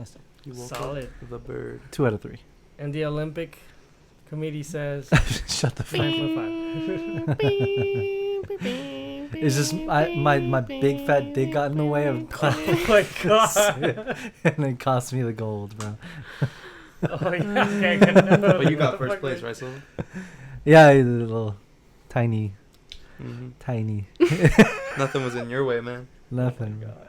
Nice. You woke Solid. up with a bird. 2 out of 3. And the Olympic committee says Shut the fuck up. 5.5. Is this my big fat dick got in the way of clapping? Oh my god. And it cost me the gold, bro. Oh yeah. Okay, But you got first place, right, Silva? Yeah, the little tiny. Nothing was in your way, man. Nothing. God.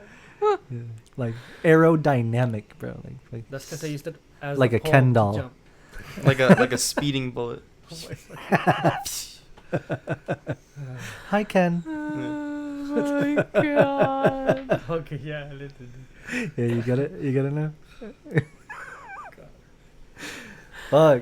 Yeah. Like aerodynamic, bro. Like That's because I used it as like a pole Ken to doll. jump. Like a speeding bullet. Oh my god. Hi, Ken. Oh my god. Okay, yeah, a little bit. Yeah, you got it. You got it now. Fuck.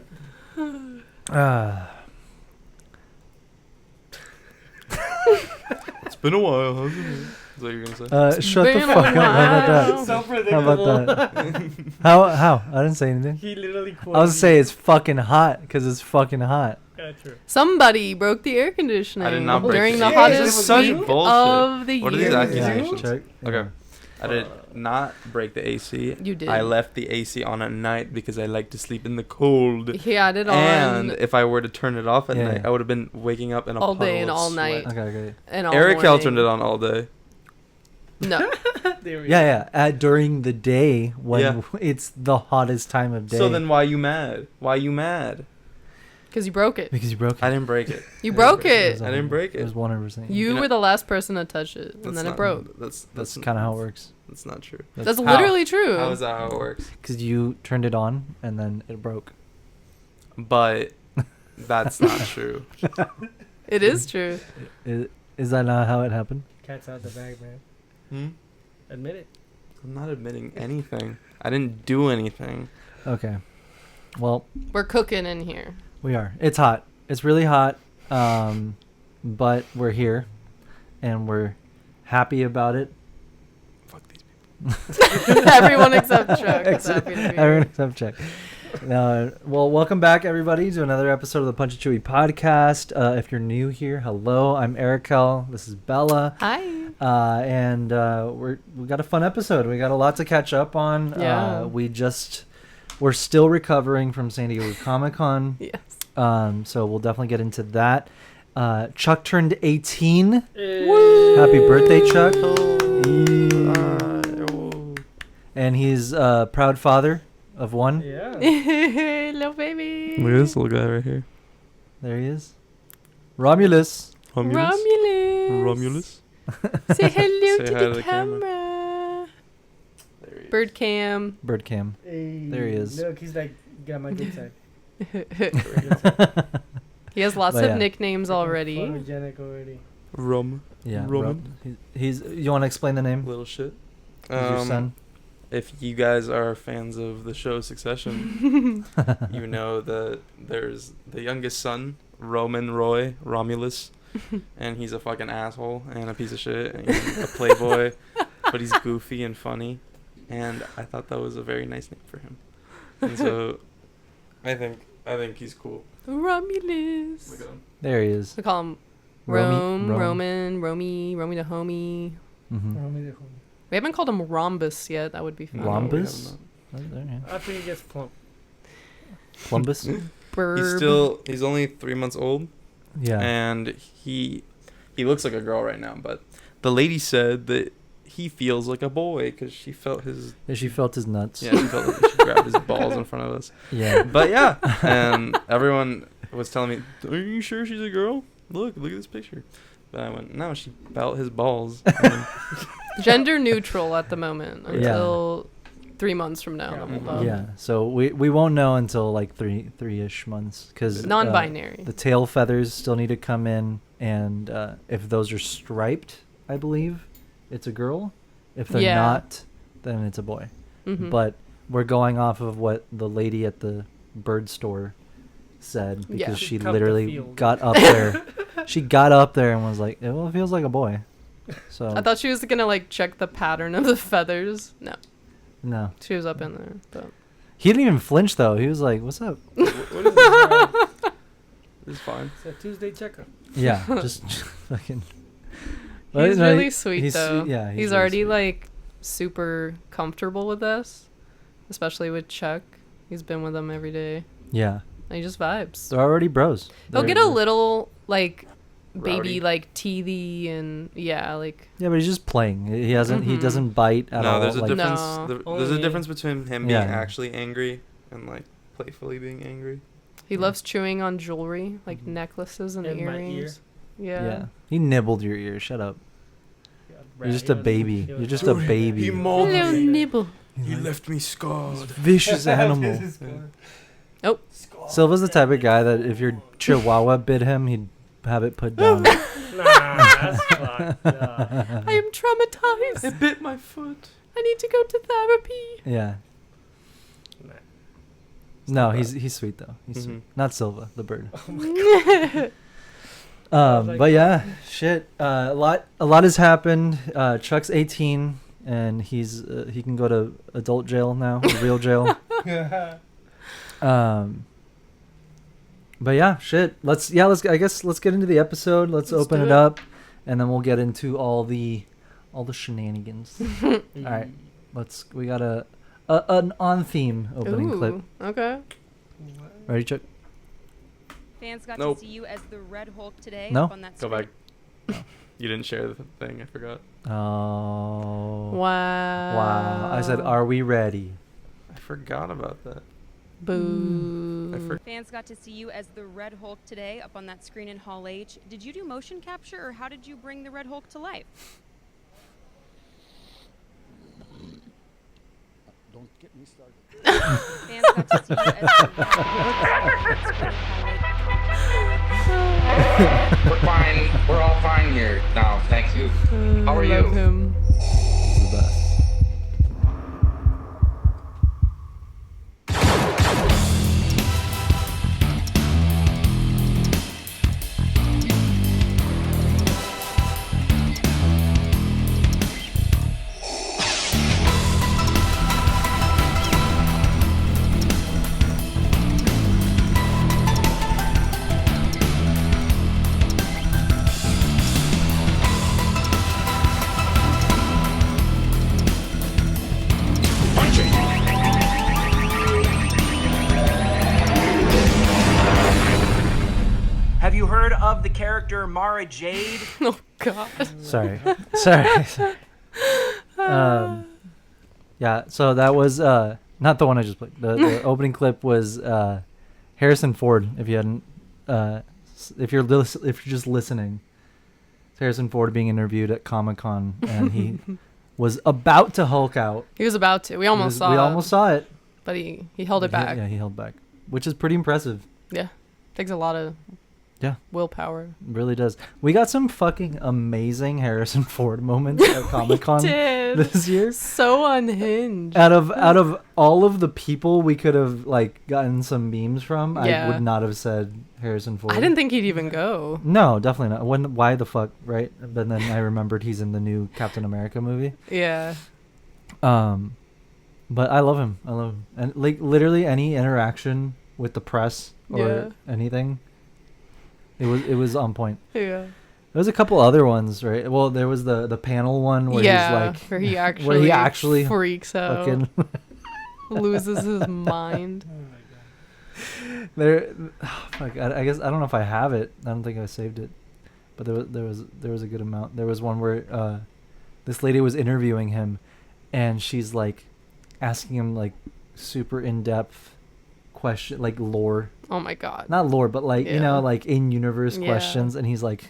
It's been a while, hasn't it? Is that what you're gonna say? Shut the been a fuck up. How about while. that? So How predictable. about that? How? I didn't say anything. He literally quoted. I was say it's fucking hot because it's fucking hot. Yeah, true. Somebody broke the air conditioning I did not break during it. the Yeah, hottest this is such week bullshit. of the What are year. these Yeah, accusations? check. Okay. I did not break the AC. You did. I left the AC on at night because I like to sleep in the cold. He had it And on if I were to turn it off at Yeah. night, I would have been waking up in a all puddle day and of all sweat. night. Okay. and all Eric morning. turned it on all day. No. There we Yeah. During the day when Yeah. it's the hottest time of day. So then why you mad? Why you mad? Because you broke it. Because you broke it. I didn't break it. You broke it. it. I didn't break It it. was 100%. You know- were the last person to touch it, and then it not- broke. That's kind of how it works. That's not true. That's how- literally true. How is that how it works? Because you turned it on and then it broke. But that's not true. It is true. Is that not how it happened? Cat's out the bag, man. Hmm? Admit it. I'm not admitting anything. I didn't do anything. Okay. Well, We're cooking in here. we are. It's hot. It's really hot. But we're here, and we're happy about it. Fuck these people. Everyone except Chuck is happy to be Everyone here. except Check. Well, welcome back, everybody, to another episode of the Punch Chewie podcast. If you're new here, hello. I'm Erikel. This is Bella. Hi. And we got a fun episode. We got a lot to catch up on. Yeah. We're still recovering from San Diego Comic-Con. Yes. So we'll definitely get into that. Chuck turned 18. Woo! Happy birthday, Chuck. Oh. And he's a proud father of one. Yeah. Hello, baby. Look at this little guy right here. There he is. Romulus. Romulus. Say hello Say to hi the to the camera. camera. There he is. Bird cam. Bird cam. Hey, There he is. Look, he's like, got my good side. He has lots But of yeah. nicknames already. Photogenic already. Rum. Yeah. Roman. He's. You want to explain the name? Little shit. He's your son. If you guys are fans of the show Succession, you know that there's the youngest son, Roman Roy, Romulus, and he's a fucking asshole and a piece of shit, and he's a playboy, but he's goofy and funny, and I thought that was a very nice name for him. And so, I think he's cool. Romulus. Look at him. There he is. We call him Rome. Roman, Romy the homie. Mm-hmm. We haven't called him Rhombus yet. That would be fun. No, we Rhombus? have not. Oh, there, yeah. I think he gets plump. Plumbus. Burb. He's only 3 months old. Yeah. And he looks like a girl right now, but the lady said that he feels like a boy because she felt his She felt his nuts. she felt like she grabbed his balls in front of us. Yeah. But yeah, and everyone was telling me, "Are you sure she's a girl? Look at this picture." But I went, "No, she felt his balls." And Gender neutral at the moment Yeah. until 3 months from now. Yeah. Then we'll know. Yeah. So we won't know until like three-ish months because Non-binary. the tail feathers still need to come in, and if those are striped, I believe it's a girl. If they're Yeah. not, then it's a boy. Mhm. But we're going off of what the lady at the bird store said because Yeah. she Cut the literally field. got up there. She got up there and was like, "Well, it feels like a boy." So I thought she was gonna like check the pattern of the feathers. No, no, she was up in there. But he didn't even flinch though. He was like, "What's up?" what is this? It's fine. It's a Tuesday checkup. Yeah, just fucking. he's really sweet he's though. Yeah, he's really already sweet. like super comfortable with us. especially with Chuck. He's been with him every day. Yeah. And he just vibes. They're already bros. He'll get a little, like, Rowdy. baby, like, teethy and, yeah, like... Yeah, but he's just playing. He doesn't bite at all. No, there's a like, difference. No. There's a Only- difference between him being Yeah. actually angry and like playfully being angry. He loves chewing on jewelry, like Mhm. necklaces and In my earrings. Yeah. Yeah. He nibbled your ear. Shut up. Yeah, You're just a baby. You're just a baby. He mauled Hello, me. nibble. He left me scarred. Vicious animal. Oh. Silva's the type of guy that if your chihuahua bit him, he'd have it put down. Nah, that's fucked up. I am traumatized. It bit my foot. I need to go to therapy. Yeah. Nah. No, he's sweet though. He's sweet. Mhm. Not Silva, the bird. was like- But yeah, shit. A lot has happened. Chuck's 18 and he can go to adult jail now, real jail. But yeah, shit. Let's get into the episode. Let's open do it it. up, and then we'll get into all the shenanigans. All right, we got an on theme opening clip. Ooh, okay. Ready, Chuck? Fans got Nope. to see you as the Red Hulk today. No? Up on that Go screen. back. You didn't share the thing. I forgot. Oh. Wow. Wow. I said, are we ready? I forgot about that. Boo. I for- Fans got to see you as the Red Hulk today up on that screen in Hall H. Did you do motion capture or how did you bring the Red Hulk to life? Don't get me started. Fans got to see you as the Red Hulk up on that screen in Hall H. We're fine. We're all fine here now. Thank you. How are Love you? him. This is the best. Have you heard of the character Mara Jade? Oh, God. Sorry. Yeah, so that was not the one I just played. The opening clip was Harrison Ford. If you hadn't, if you're just listening, it's Harrison Ford being interviewed at Comic-Con, and he was about to Hulk out. He was about to. We almost saw We it. almost saw it. But he held it back. Yeah, he held back, which is pretty impressive. Yeah. Takes a lot of willpower. It really does. We got some fucking amazing Harrison Ford moments at Comic-Con Did. this year. So unhinged. Out of all of the people we could have like gotten some memes from, Yeah. I would not have said Harrison Ford. I didn't think he'd even go. No, definitely not. Why the fuck, right? But then I remembered he's in the new Captain America movie. Yeah. But I love him. And like literally any interaction with the press or Yeah. anything, it was on point. Yeah. There was a couple other ones, right? Well, there was the panel one where yeah. he's like, where he actually, where he actually freaks out. fucking Loses his mind. there. Fuck, I guess I don't know if I have it. I don't think I saved it, but there was a good amount. There was one where this lady was interviewing him, and she's like asking him like super in depth question, like lore, Oh my God. not lore, but like you Yeah. know, like in universe Yeah. questions, and he's like,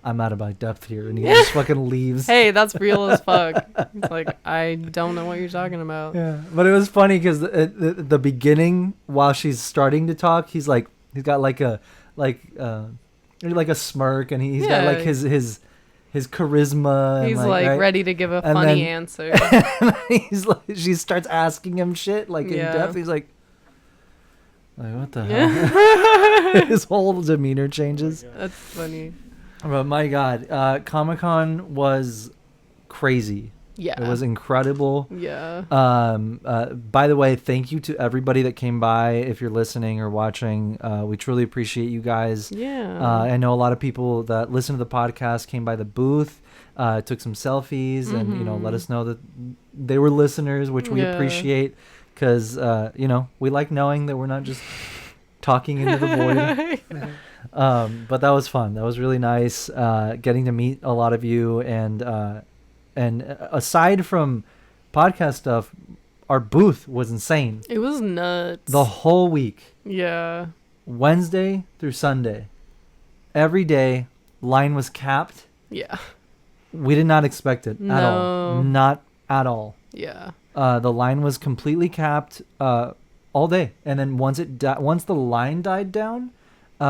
I'm out of my depth here, and he just fucking leaves. Hey, that's real as fuck. It's like, I don't know what you're talking about. Yeah, but it was funny because the beginning, while she's starting to talk, he's got like a smirk, and he's got Yeah. like his charisma. He's and like right? ready to give a And funny then- answer. He's like, she starts asking him shit like in Yeah. depth. He's like what the Yeah. hell? His whole demeanor changes. That's funny. But my God, Comic-Con was crazy. Yeah. It was incredible. Yeah. By the way, thank you to everybody that came by. If you're listening or watching, we truly appreciate you guys. Yeah. I know a lot of people that listen to the podcast came by the booth took some selfies, and let us know that they were listeners, which we appreciate, because we like knowing that we're not just talking into the void. But that was fun. That was really nice, getting to meet a lot of you, and aside from podcast stuff, our booth was insane. It was nuts. The whole week. Yeah. Wednesday through Sunday. Every day, line was capped. Yeah. We did not expect it at all. Not at all. Yeah. The line was completely capped all day. And then once the line died down,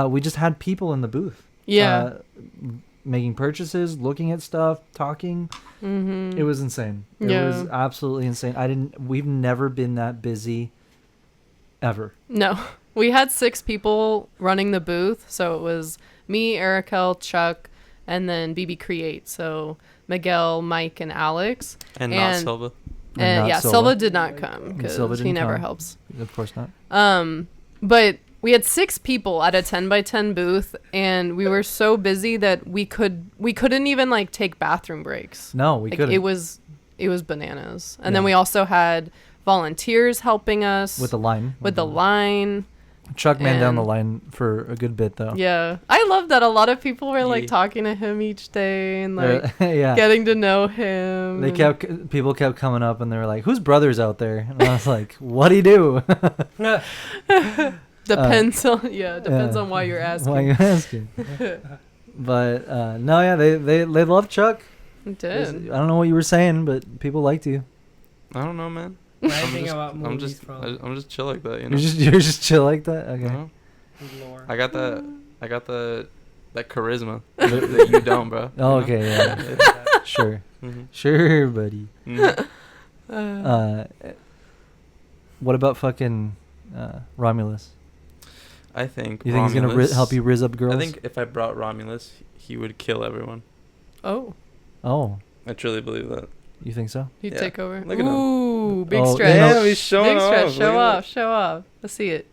we just had people in the booth. Yeah. Making purchases, looking at stuff, talking. Mm-hmm. It was insane. It was absolutely insane. We've never been that busy ever. No. We had 6 people running the booth, so it was me, Erikel, Chuck, and then BB Create. So Miguel, Mike, and Alex. And not Silva. And not Silva did not come because Silva he never come. helps. Of course not. But we had 6 people at a 10x10 booth, and we were so busy that we couldn't even like take bathroom breaks. No, we couldn't. It was bananas. And then we also had volunteers helping us with the line. With the line. Chuck man down the line for a good bit though. Yeah. I love that a lot of people were like talking to him each day and like yeah. getting to know him. People kept coming up and they were like, "Whose brother's out there?" And I was like, "What'd he do?" Depends on why you're asking. Why you asking? But they love Chuck. It did. I don't know what you were saying, but people liked you. I don't know, man. I'm just chill like that, you know. You're just chill like that. Okay. Uh-huh. I got that charisma that you don't, bro. Oh, okay. Yeah. Sure. Mm-hmm. Sure, buddy. Mm-hmm. What about fucking Romulus? I think. You think he's gonna help you riz up girls? I think if I brought Romulus, he would kill everyone. Oh. I truly believe that. You think so? He'd Yeah. take over. Look at him. Ooh, big Oh, stretch. Damn, he's showing big off. stretch. Show off. Let's see it.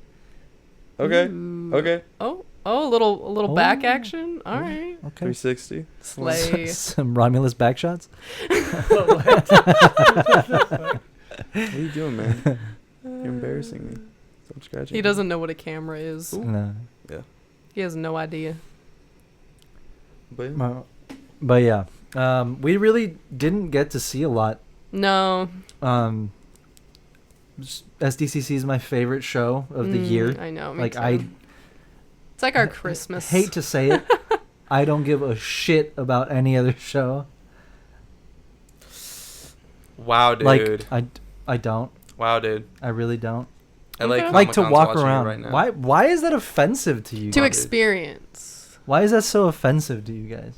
Okay. Ooh. Okay. Oh, a little back action. All right. Okay. 360. Slay. Some Romulus back shots. What are you doing, man? You're embarrassing me. Stop scratching. He doesn't know what a camera is. No. Yeah. He has no idea. But yeah, we really didn't get to see a lot. No. SDCC is my favorite show of the year. I know. Me Like too. It's like our Christmas. hate to say it, I don't give a shit about any other show. Wow, dude. Like I don't. Wow, dude. I really don't. I like Like to Comic-Con's walk watching it around. right now. Why is that offensive to you? To guys? experience. Why is that so offensive to you guys?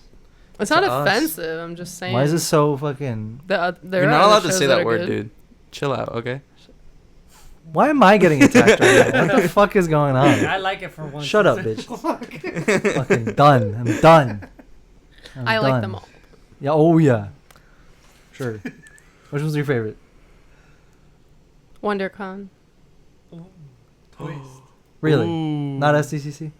It's not To us. offensive. I'm just saying. Why is it so fucking? There You're are not other allowed to shows say that are word, good. dude. Chill out, okay? Why am I getting attacked right now? What the fuck is going on? I like it for once. Shut up, bitch. Fucking done. I'm done. I like them all. Yeah. Oh yeah. Sure. Which was your favorite? WonderCon. Twist. Really? Ooh. Not SDCC?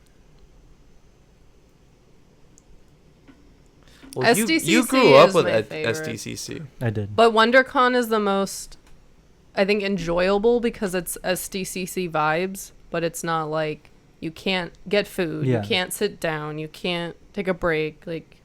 Well, you SDCC grew up is with my favorite. SDCC. I did. But WonderCon is the most, I think, enjoyable because it's SDCC vibes, but it's not like you can't get food, Yeah. you can't sit down, you can't take a break. Like,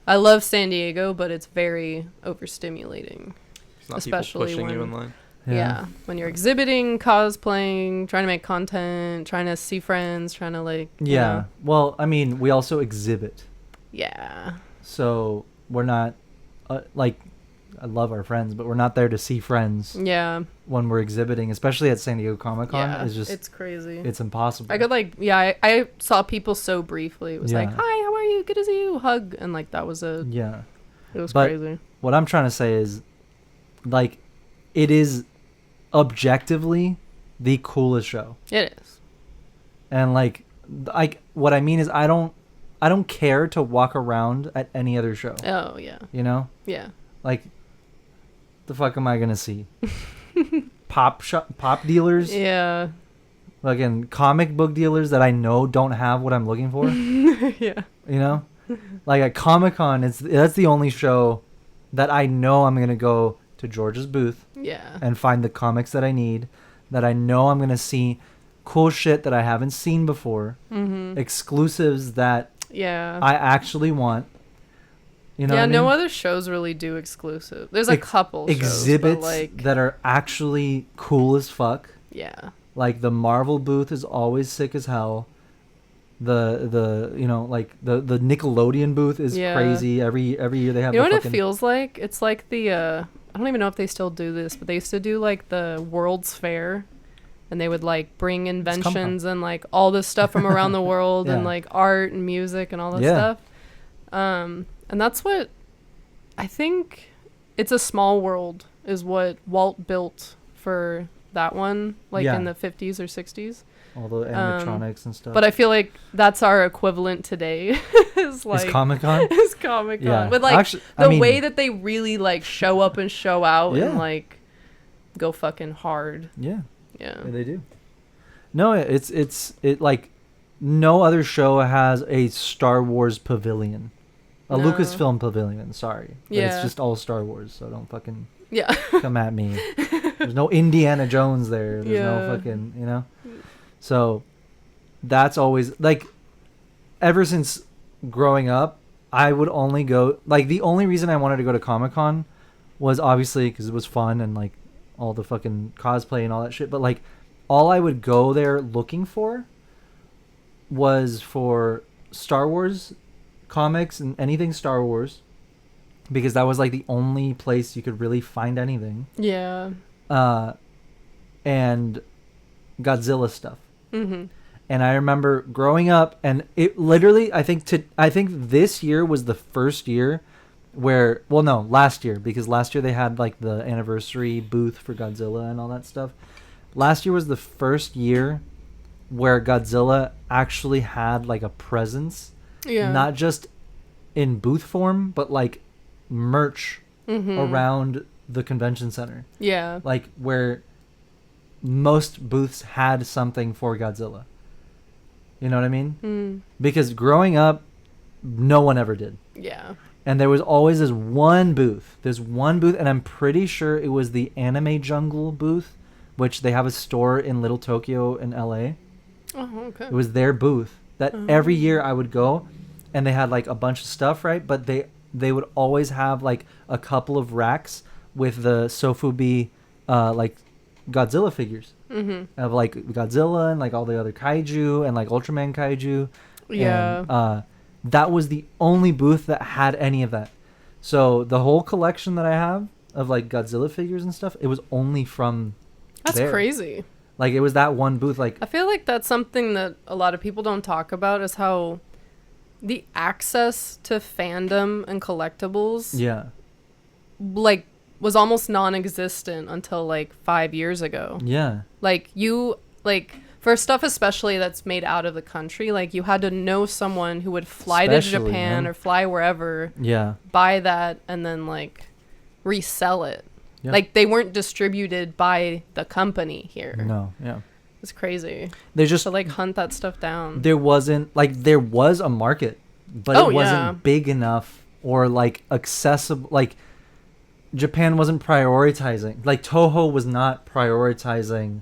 I love San Diego, but it's very overstimulating. It's not Especially people pushing you when- in line. Yeah. When you're exhibiting, cosplaying, trying to make content, trying to see friends, trying to like. you Yeah. know. Well, I mean, we also exhibit. Yeah. So we're not, like, I love our friends, but we're not there to see friends Yeah. when we're exhibiting, especially at San Diego Comic-Con. Yeah. It's just, It's crazy. it's impossible. I could like, yeah, I saw people so briefly. It was like, Yeah. hi, how are you? Good to see you. Hug. And like, that was it. Yeah. It was But- crazy. What I'm trying to say is, like, it is objectively the coolest show. It is. And like what I mean is I don't care to walk around at any other show. Oh, yeah. You know? Yeah. Like, the fuck am I gonna see? Pop dealers? Yeah. Fucking comic book dealers that I know don't have what I'm looking for. Yeah. You know? Like at Comic-Con, that's the only show that I know I'm gonna go to George's booth Yeah. and find the comics that I need, that I know I'm gonna see cool shit that I haven't seen before, exclusives that Yeah. I actually want. You know yeah, what I no mean? other shows really do exclusive. There's a couple exhibits shows, but like that are actually cool as fuck. yeah. Like the Marvel booth is always sick as hell. The you know, like the Nickelodeon booth is Yeah. crazy. Every year they have You know the what fucking, it feels like? It's like the I don't even know if they still do this, but they used to do like the World's Fair, and they would like bring inventions and like all this stuff from around the world and Yeah. like art and music and all that Yeah. stuff. And that's what I think. It's a Small World is what Walt built for that one, like Yeah. in the 50s or 60s. all the animatronics and stuff. But I feel like that's our equivalent today. is like Is Comic-Con? is Comic-Con. Yeah. But like Actually, the I mean, way that they really like show up and show out Yeah. and like go fucking hard. yeah, Yeah. they do. No, it like no other show has a Star Wars pavilion. A No. Lucasfilm pavilion, sorry. But it's Yeah. just all Star Wars, so don't fucking Yeah. come at me. There's no Indiana Jones there. There's no Yeah. fucking, you know? So that's always, like, ever since growing up, I would only go, like, the only reason I wanted to go to Comic-Con was obviously because it was fun and, like, all the fucking cosplay and all that shit. But, like, all I would go there looking for was for Star Wars comics and anything Star Wars, because that was like the only place you could really find anything, Yeah. and Godzilla stuff. Mhm. And I remember growing up, and it literally, I think this year was the first year where, well, no, last year, because last year they had like the anniversary booth for Godzilla and all that stuff. Last year was the first year where Godzilla actually had like a presence, Yeah. not just in booth form, but like merch around the convention center, Yeah. like where most booths had something for Godzilla. You know what I mean? Mm. Because growing up, no one ever did. Yeah. And there was always this one booth, and I'm pretty sure it was the Anime Jungle booth, which they have a store in Little Tokyo in LA. Oh, okay. It was their booth that every year I would go, and they had like a bunch of stuff, right? But they would always have like a couple of racks with the Sofubi like Godzilla figures of like Godzilla and like all the other kaiju and like Ultraman kaiju. Yeah. And, that was the only booth that had any of that. So the whole collection that I have of like Godzilla figures and stuff, it was only from That's there. crazy. Like it was that one booth. Like I feel like that's something that a lot of people don't talk about, is how the access to fandom and collectibles yeah, like was almost non-existent until like 5 years ago. yeah, Like you like for stuff especially that's made out of the country, like you had to know someone who would fly to Especially, Japan man. or fly wherever, yeah. buy that, and then like resell it. Yeah. Like they weren't distributed by the company here. No, yeah. It's crazy They just to like hunt that stuff down. there wasn't like there was a market, but Oh, it wasn't yeah. big enough or like accessible. Like Japan wasn't prioritizing. Like Toho was not prioritizing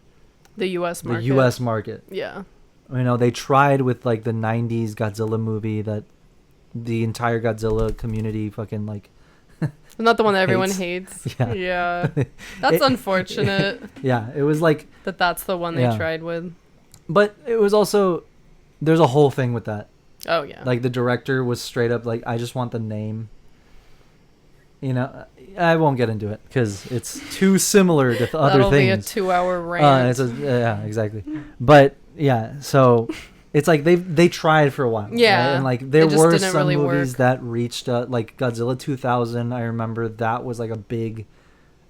The U.S. market. the U.S. market. Yeah. You know, they tried with like the '90s Godzilla movie that the entire Godzilla community fucking like. Not the one that everyone Hates. hates. Yeah. Yeah. That's It- unfortunate Yeah, it was like, that that's the one they Yeah. tried with. but it was also there's a whole thing with that. Oh, yeah. Like the director was straight up like, I just want the name. You know, I won't get into it because it's too similar to other That'll be a things. 2-hour rant. Yeah, exactly. But yeah, so it's like they tried for a while. Yeah, right? And like there it just were didn't some really movies work. that reached like Godzilla 2000. I remember that was like a big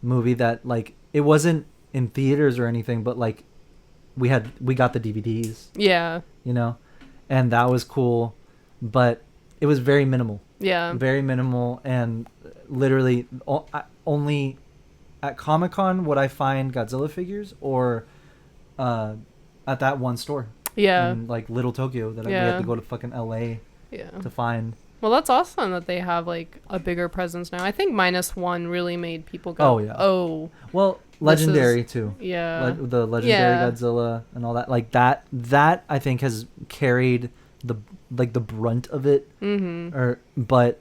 movie that like it wasn't in theaters or anything, but like we got the DVDs, Yeah. you know, and that was cool, but it was very minimal. Yeah. Very minimal, and literally only at Comic-Con would I find Godzilla figures, or at that one store Yeah. in like Little Tokyo that we Yeah. had to go to fucking LA Yeah. to find. Well, that's awesome that they have like a bigger presence now. I think -1 really made people go, Oh, yeah. oh, Well, Legendary too. yeah. The Legendary Godzilla and all that. Like that I think has carried the brunt of it. Mm-hmm. But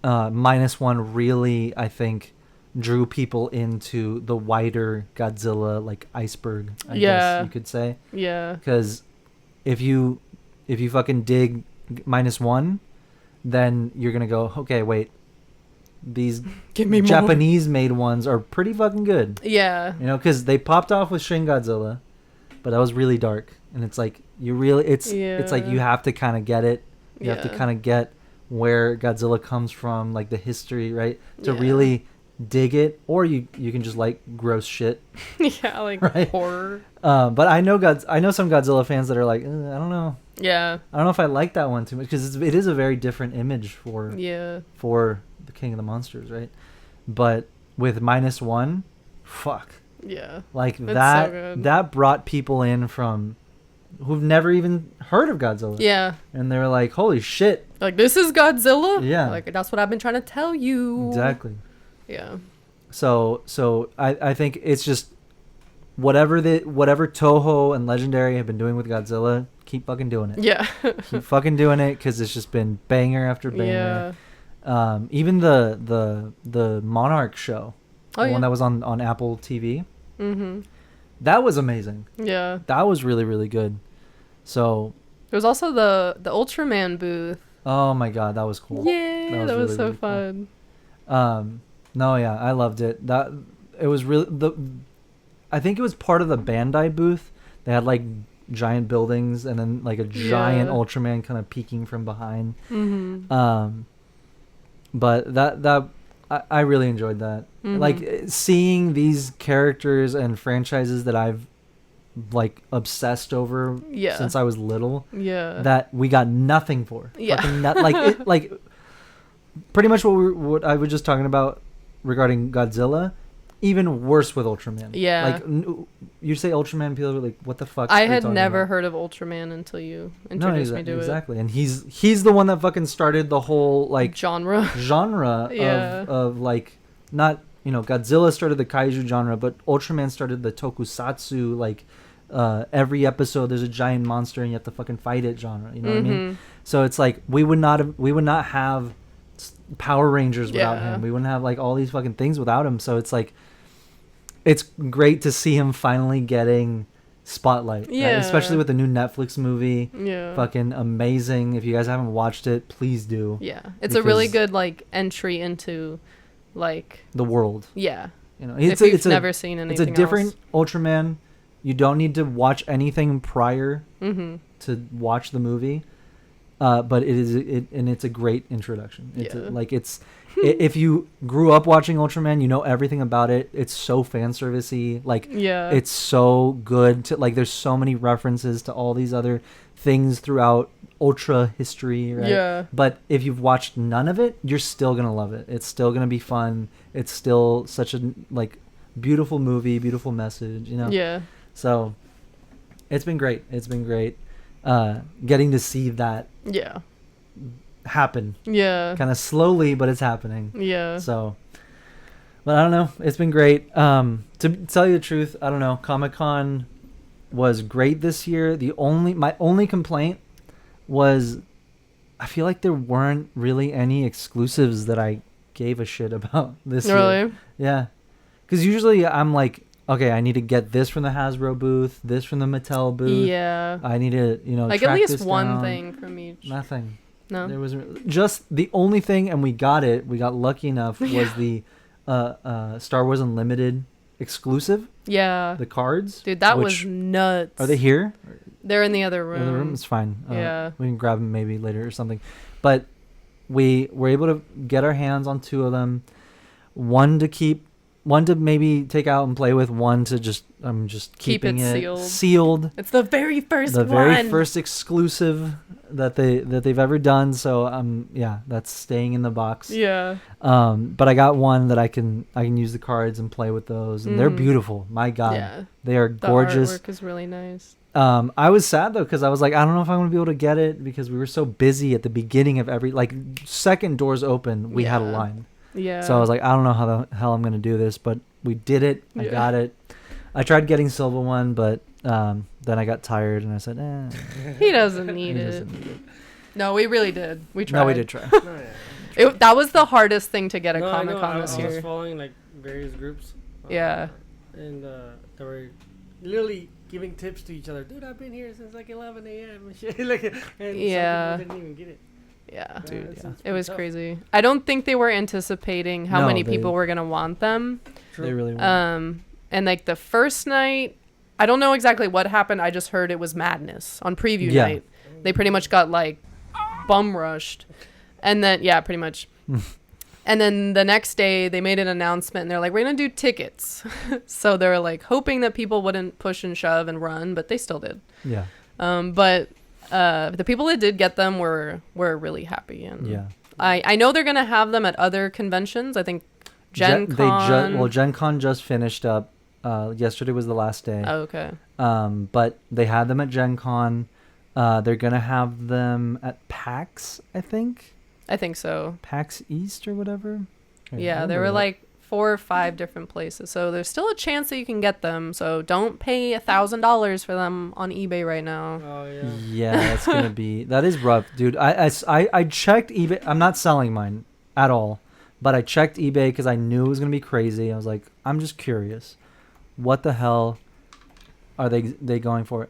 -1 really, I think, drew people into the wider Godzilla like iceberg, I guess you could say. Yeah. Because if you fucking dig -1, then you're gonna go, okay, wait, these Give me more. Japanese made ones are pretty fucking good. Yeah. You know, because they popped off with Shin Godzilla, but that was really dark, and it's like it's like you have to kind of get it. You have to kind of get where Godzilla comes from, like the history, right? To really dig it, or you can just like gross shit. Yeah, like right? horror. But I know some Godzilla fans that are like, I don't know. Yeah. I don't know if I like that one too much because it is a very different image for the King of the Monsters, right? But with -1, fuck. Yeah. Like It's that so good. that brought people in from who've never even heard of Godzilla. Yeah. And they were like, holy shit. Like, this is Godzilla? Yeah. Like, that's what I've been trying to tell you. Exactly. Yeah. So I think it's just whatever Toho and Legendary have been doing with Godzilla, keep fucking doing it. Yeah. Keep fucking doing it because it's just been banger after banger. Yeah. Even the Monarch show, the one that was on Apple TV. Mm-hmm. That was amazing. Yeah. That was really, really good. So There was also the Ultraman booth. oh my god, that was cool. Yeah, that was really, so really fun. Cool. No, yeah, I loved it. That it was really I think it was part of the Bandai booth. They had like giant buildings and then like a giant Ultraman kind of peeking from behind. Mm-hmm. But that I really enjoyed that. Mm-hmm. Like seeing these characters and franchises that I've like obsessed over since I was little. Yeah. That we got nothing for. Yeah. Like pretty much what I was just talking about regarding Godzilla. Even worse with Ultraman. Yeah. Like you say Ultraman, people are like, "What the fuck?" I had never heard of Ultraman until you introduced me to it. Exactly, and he's the one that fucking started the whole like genre of like not Godzilla started the kaiju genre, but Ultraman started the tokusatsu like every episode there's a giant monster and you have to fucking fight it genre. You know what I mean? So it's like we would not have Power Rangers without him. We wouldn't have like all these fucking things without him. So it's like it's great to see him finally getting spotlight. Yeah. Right? Especially with the new Netflix movie. Yeah. Fucking amazing. If you guys haven't watched it, please do. Yeah. It's a really good like entry into like the world. Yeah. It's never seen anything It's a different else. Ultraman. You don't need to watch anything prior to watch the movie. But it's a great introduction. If you grew up watching Ultraman, you know everything about it. It's so fan servicey. Like it's so good to like. There's so many references to all these other things throughout Ultra history, right? Yeah. But if you've watched none of it, you're still gonna love it. It's still gonna be fun. It's still such a like beautiful movie, beautiful message. Yeah. So it's been great. It's been great. Getting to see that happen kind of slowly, but it's happening. So but I don't know, it's been great. To tell you the truth, I don't know, Comic-Con was great this year. My only complaint was I feel like there weren't really any exclusives that I gave a shit about this year. Yeah, because usually I'm like, okay, I need to get this from the Hasbro booth, this from the Mattel booth. Yeah. I need to, like track at least this one down. thing from each. Nothing. No. There was just the only thing, and we got it. We got lucky enough. Was the Star Wars Unlimited exclusive. Yeah. The cards. Dude, that was nuts. Are they here? They're in the other room. In the room, it's fine. Yeah. We can grab them maybe later or something. But we were able to get our hands on 2 of them. One to maybe take out and play with. One to just keeping it sealed. It's the very first the one. very first exclusive that they've ever done. So yeah, that's staying in the box. Yeah. But I got one that I can use the cards and play with those, and they're beautiful. My God, Yeah. they are The gorgeous. artwork is really nice. I was sad though because I was like, I don't know if I'm gonna be able to get it because we were so busy at the beginning of every second doors open, we had a Yeah. line. Yeah. So I was like, I don't know how the hell I'm gonna do this, but we did it. I Yeah. got it. I tried getting Silva one, but then I got tired and I said, he doesn't need he it. doesn't need it. No, we really did. We tried. No, we did try. No, yeah. That was the hardest thing to get at No, I Comic know, Con I this was year. following like various groups. Yeah. And they were literally giving tips to each other. Dude, I've been here since like 11 a.m. and shit. And Yeah. some people didn't even get it. Yeah. Dude, it's- yeah. it's It was tough. crazy. I don't think they were anticipating how No, many they- people were gonna want them. They really were. And like the first night, I don't know exactly what happened. I just heard it was madness on preview Yeah. night. They pretty much got like bum rushed, and then yeah, pretty much. And then the next day they made an announcement and they're like, we're gonna do tickets. So they were like hoping that people wouldn't push and shove and run, but they still did. Yeah. But the people that did get them were really happy, and Yeah. I know they're gonna have them at other conventions. I think Gen Con. Gen Con just finished up. Yesterday was the last day. Oh, okay. But they had them at Gen Con. They're gonna have them at PAX, I think. I think so. PAX East or whatever. Yeah, there were like 4 or 5 different places. So there's still a chance that you can get them. So don't pay $1,000 for them on eBay right now. Oh, yeah. Yeah, that's gonna be that is rough, dude. I checked eBay. I'm not selling mine at all, but I checked eBay because I knew it was gonna be crazy. I was like, I'm just curious, what the hell are they going for?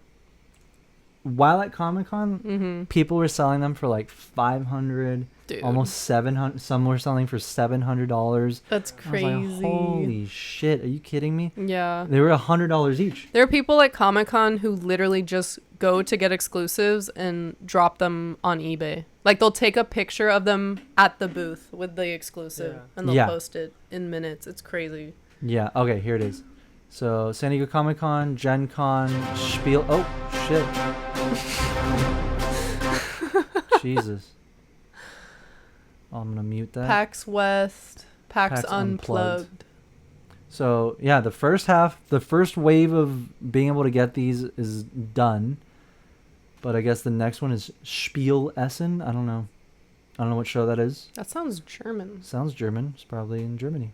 While at Comic-Con, people were selling them for like $500, Dude. almost $700. Some were selling for $700. That's crazy. I was like, holy shit! Are you kidding me? Yeah. They were $100 each. There are people at Comic-Con who literally just go to get exclusives and drop them on eBay. Like they'll take a picture of them at the booth with the exclusive Yeah. and they'll Yeah. post it in minutes. It's crazy. Yeah. Okay. Here it is. So San Diego Comic Con, Gen Con, Spiel. Oh shit! Jesus. Oh, I'm gonna mute that. PAX West, PAX PAX Unplugged. Unplugged. So yeah, the first wave of being able to get these is done, but I guess the next one is Spiel Essen. I don't know what show that is. That sounds German. Sounds German. It's probably in Germany.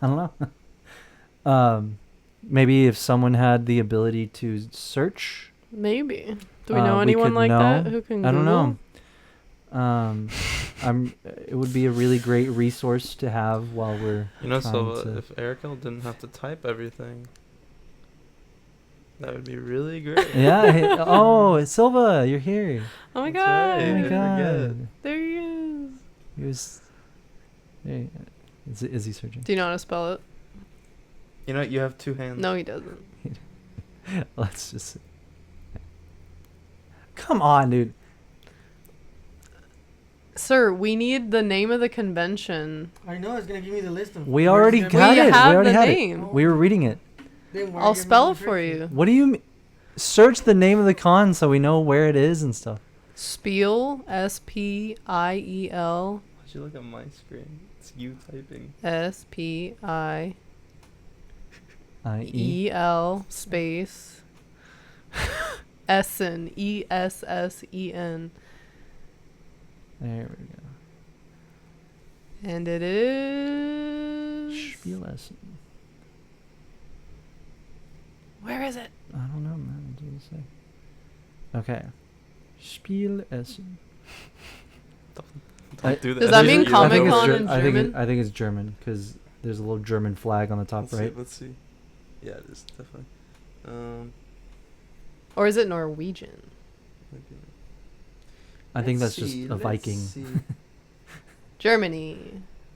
I don't know. Maybe if someone had the ability to search. Maybe. Do we know we anyone could like know. that who can I don't Google? know. It would be a really great resource to have while we're. You know, trying Silva, to- if Erikel didn't have to type everything, that would be really great. Yeah. Oh, Silva, you're here. Oh my That's god. right. Oh my I forget. god. There he is. He was. Hey, is he searching? Do you know how to spell it? You know, you have 2 hands. No, he doesn't. Let's just. Come on, dude. Sir, we need the name of the convention. I know it's going to give me the list of. We where already it's gonna got be. it. have We already the had name. it. We were reading it. Then why I'll give me spell the it for directions? you. What do you search the name of the con so we know where it is and stuff? Spiel, S-P-I-E-L, Why'd you look at my screen? It's you typing. S-P-I-E-L I-E. space Essen, E-S-S-E-N. There we go. And it is... Spiel Essen. Where is it? I don't know, man. What does it say? Okay. Spiel Essen. Don't do that. Does that mean You- I think it's Comic-Con Ger- in I think German? I think it's German because there's a little German flag on the top Let's right. See, let's see. Yeah, it is definitely. Or is it Norwegian? I think that's just a Viking. Germany.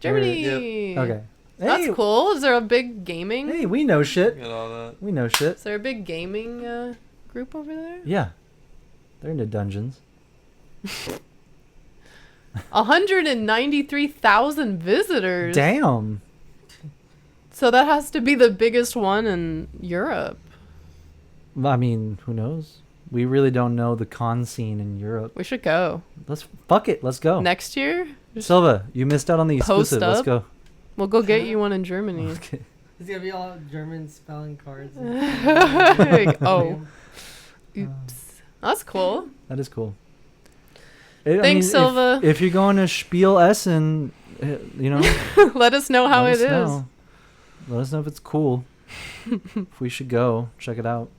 There- Germany. Okay. That's Hey, cool. Is there a big gaming? Hey, we know shit. Get all that. We know shit. Is there a big gaming group over there? Yeah. They're into dungeons. 193,000 visitors. Damn. So that has to be the biggest one in Europe. I mean, who knows? We really don't know the con scene in Europe. We should go. Fuck it. Let's go. Next year? Silva, you missed out on the Post exclusive. Let's up. go. We'll go get you one in Germany. Okay. It's gonna be all German spelling cards. Like, oh. Oops. That's cool. That is cool. Thanks, Silva. If you're going to Spiel Essen, you know, Let us know how it is. Let us know if it's cool. If we should go, check it out.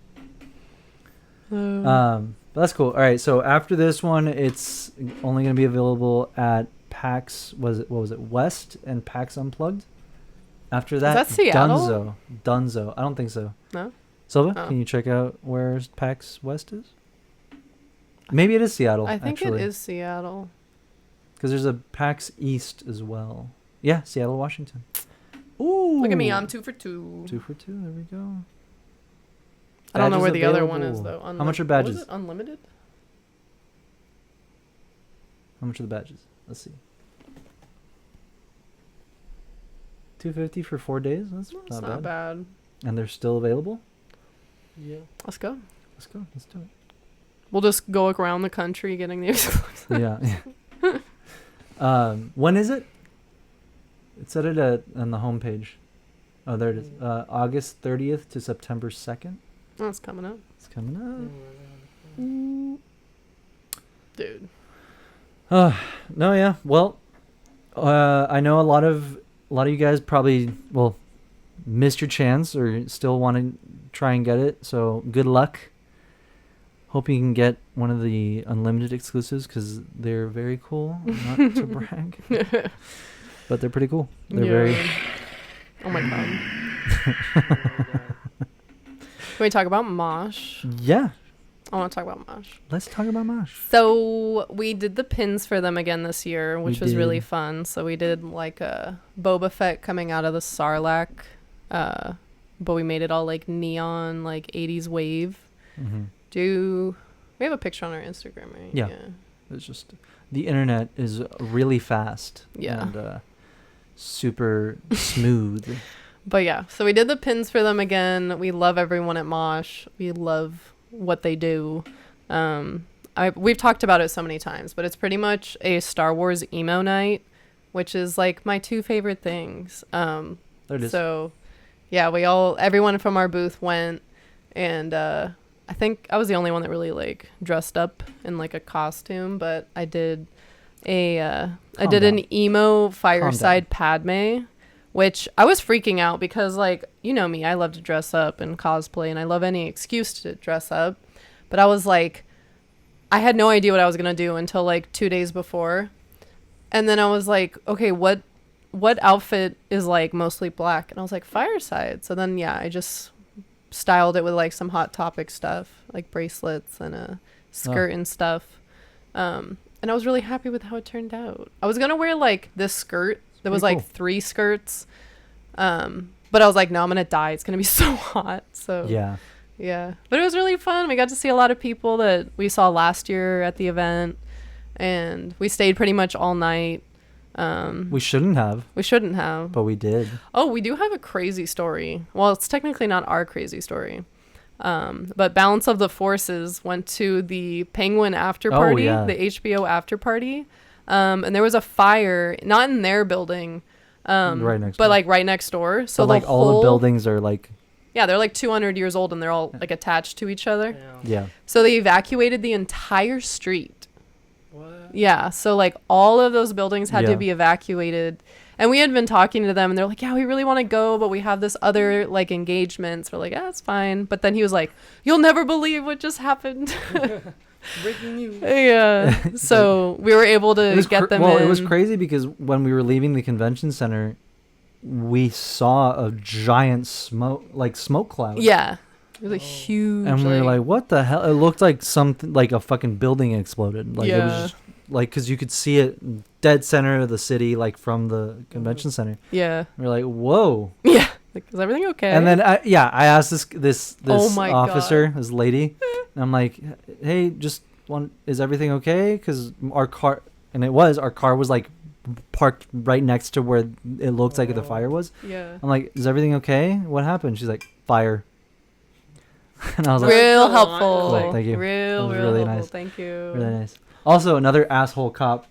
But that's cool. All right, so after this one, it's only going to be available at PAX. What was it? West and PAX Unplugged. After that, that Seattle? Dunzo. I don't think so. No. Silva, Oh. can you check out where PAX West is? Maybe it is Seattle. I think actually. it is Seattle. Because there's a PAX East as well. Yeah, Seattle, Washington. Ooh. Look at me, I'm 2 for 2. 2 for 2. There we go. I don't know Badges where the other one available. is though. How much are what was badges? it? Unlimited? How much are the badges? Let's see. $250 for 4 days. That's It's not bad. bad. And they're still available. Yeah. Let's go. Let's go. Let's do it. We'll just go around the country getting the exclusive. Yeah. When is it? It said it on the homepage. Oh, there it is. August 30th to September 2nd. Oh, it's coming up. It's coming up. Dude. No, yeah. Well, I know a lot of you guys probably missed your chance or still want to try and get it. So good luck. Hope you can get one of the unlimited exclusives because they're very cool. Not to brag, but they're pretty cool. They're very. Oh my god. Can we talk about Mosh? Yeah. I want to talk about Mosh. Let's talk about Mosh. So we did the pins for them again this year, which was really did. fun. So we did like a Boba Fett coming out of the Sarlacc, but we made it all like neon, like 80s wave. Mm-hmm. We have a picture on our Instagram, right? Yeah. It's just the internet is really fast. Yeah. And super smooth. But yeah, so we did the pins for them again. We love everyone at Mosh. We love what they do. We've talked about it so many times, but it's pretty much a Star Wars emo night, which is like my 2 favorite things. There it is. So yeah, everyone from our booth went, and I think I was the only one that really like dressed up in like a costume, but I did an emo fireside Padme, which I was freaking out because, like, you know me, I love to dress up and cosplay, and I love any excuse to dress up. But I was like, I had no idea what I was gonna do until like 2 days before, and then I was like, okay, what outfit is like mostly black? And I was like, fireside. So then I just styled it with like some Hot Topic stuff, like bracelets and a skirt and stuff. And I was really happy with how it turned out. I was gonna wear like this skirt. There was like 3 skirts. But I was like, no, I'm gonna die. It's gonna be so hot. So yeah. But it was really fun. We got to see a lot of people that we saw last year at the event, and we stayed pretty much all night. We shouldn't have, but we did. Oh, we do have a crazy story. Well, it's technically not our crazy story. But Balance of the Forces went to the Penguin after party, the HBO after party. And there was a fire, not in their building, right next but door. like right next door. So like all the buildings are like, they're like 200 years old and they're all like attached to each other. Yeah. So they evacuated the entire street. What? Yeah. So like all of those buildings had to be evacuated. And we had been talking to them and they're like, yeah, we really want to go, but we have this other like engagements. We're like, that's fine. But then he was like, you'll never believe what just happened. Breaking news. Yeah. So we were able to get them in. It was crazy because when we were leaving the convention center, we saw a giant smoke cloud. Yeah. It was a huge. And we were like, what the hell? It looked like something, like a fucking building exploded. Like, it was just, like, because you could see it dead center of the city, like, from the convention center. Yeah. We were like, whoa. Yeah. Like, is everything okay? And then, I asked this Oh my officer, God. this lady, and I'm like, hey, is everything okay? Because our car was, like, parked right next to where it looked like the fire was. Yeah. I'm like, is everything okay? What happened? She's like, fire. And I was like, Real Cool, helpful. Cool, thank you. That Real was real really helpful. nice. Thank you. really nice. Also, another asshole cop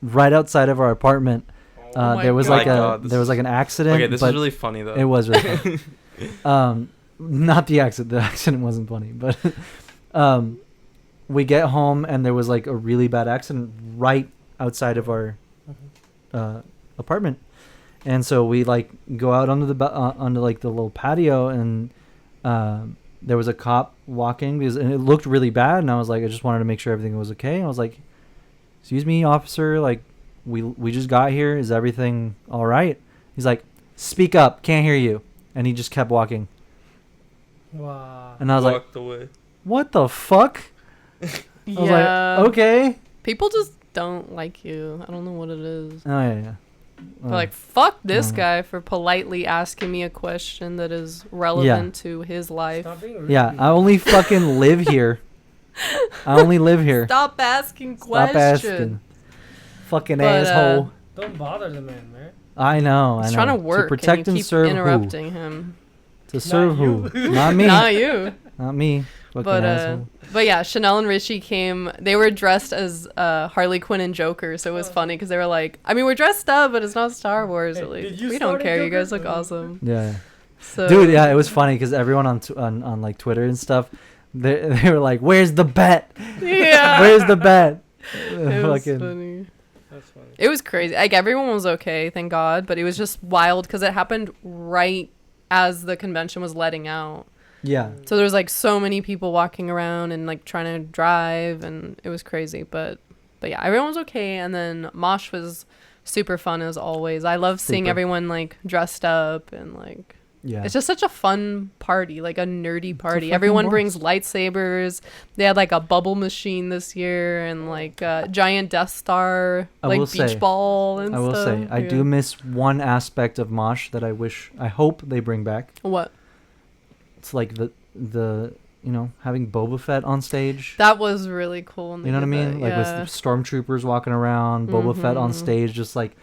right outside of our apartment. Oh my There was God. like God, this there was is- like an accident. Okay, this but is really funny though. it was really funny. Not the accident. The accident wasn't funny, but we get home and there was like a really bad accident right outside of our apartment, and so we like go out onto onto like the little patio, and there was a cop walking and it looked really bad, and I was like, I just wanted to make sure everything was okay. And I was like, "Excuse me, officer, like we just got here. Is everything all right?" He's like, "Speak up, can't hear you." And he just kept walking. Wow. And I was like, Walked away. "What the fuck?" I was Yeah. like, "Okay." People just don't like you. I don't know what it is. Oh yeah. They're like, fuck this Mm. guy for politely asking me a question that is relevant to his life. Stop being rude. Yeah, I only fucking live here. I only live here. Stop asking Stop questions. asking. Fucking But, asshole. Don't bother the man, man. I know. He's I know. trying to work, To protect and you and keep serve interrupting him. who? To serve you. who? Not me. Not you. Not me. Fucking But asshole. but yeah, Chanel and Richie came. They were dressed as Harley Quinn and Joker, so it was funny because they were like, I mean, we're dressed up, but it's not Star Wars. Hey, At least did you we don't start it, care. You guys Joker? look awesome. Yeah. So Dude, yeah, it was funny because everyone on like Twitter and stuff, they were like, "Where's the bet? Yeah. Where's the bet?" It was Fucking funny. That's funny. It was crazy. Like everyone was okay, thank God, but it was just wild because it happened right as the convention was letting out. yeah. So there was like so many people walking around and like trying to drive, and it was crazy. But yeah, everyone was okay. And then Mosh was super fun as always. I love seeing Super. everyone like dressed up and like Yeah. it's just such a fun party, like a nerdy party. fucking Everyone blast. brings lightsabers. They had like a bubble machine this year and like a giant Death Star I like will beach say- ball and I will stuff. say, I Yeah. do miss one aspect of Mosh that I hope they bring back. What? It's like the having Boba Fett on stage. That was really cool. when they You know what I did mean? that, Like yeah. with the stormtroopers walking around, Boba Fett on Mhm. stage, just like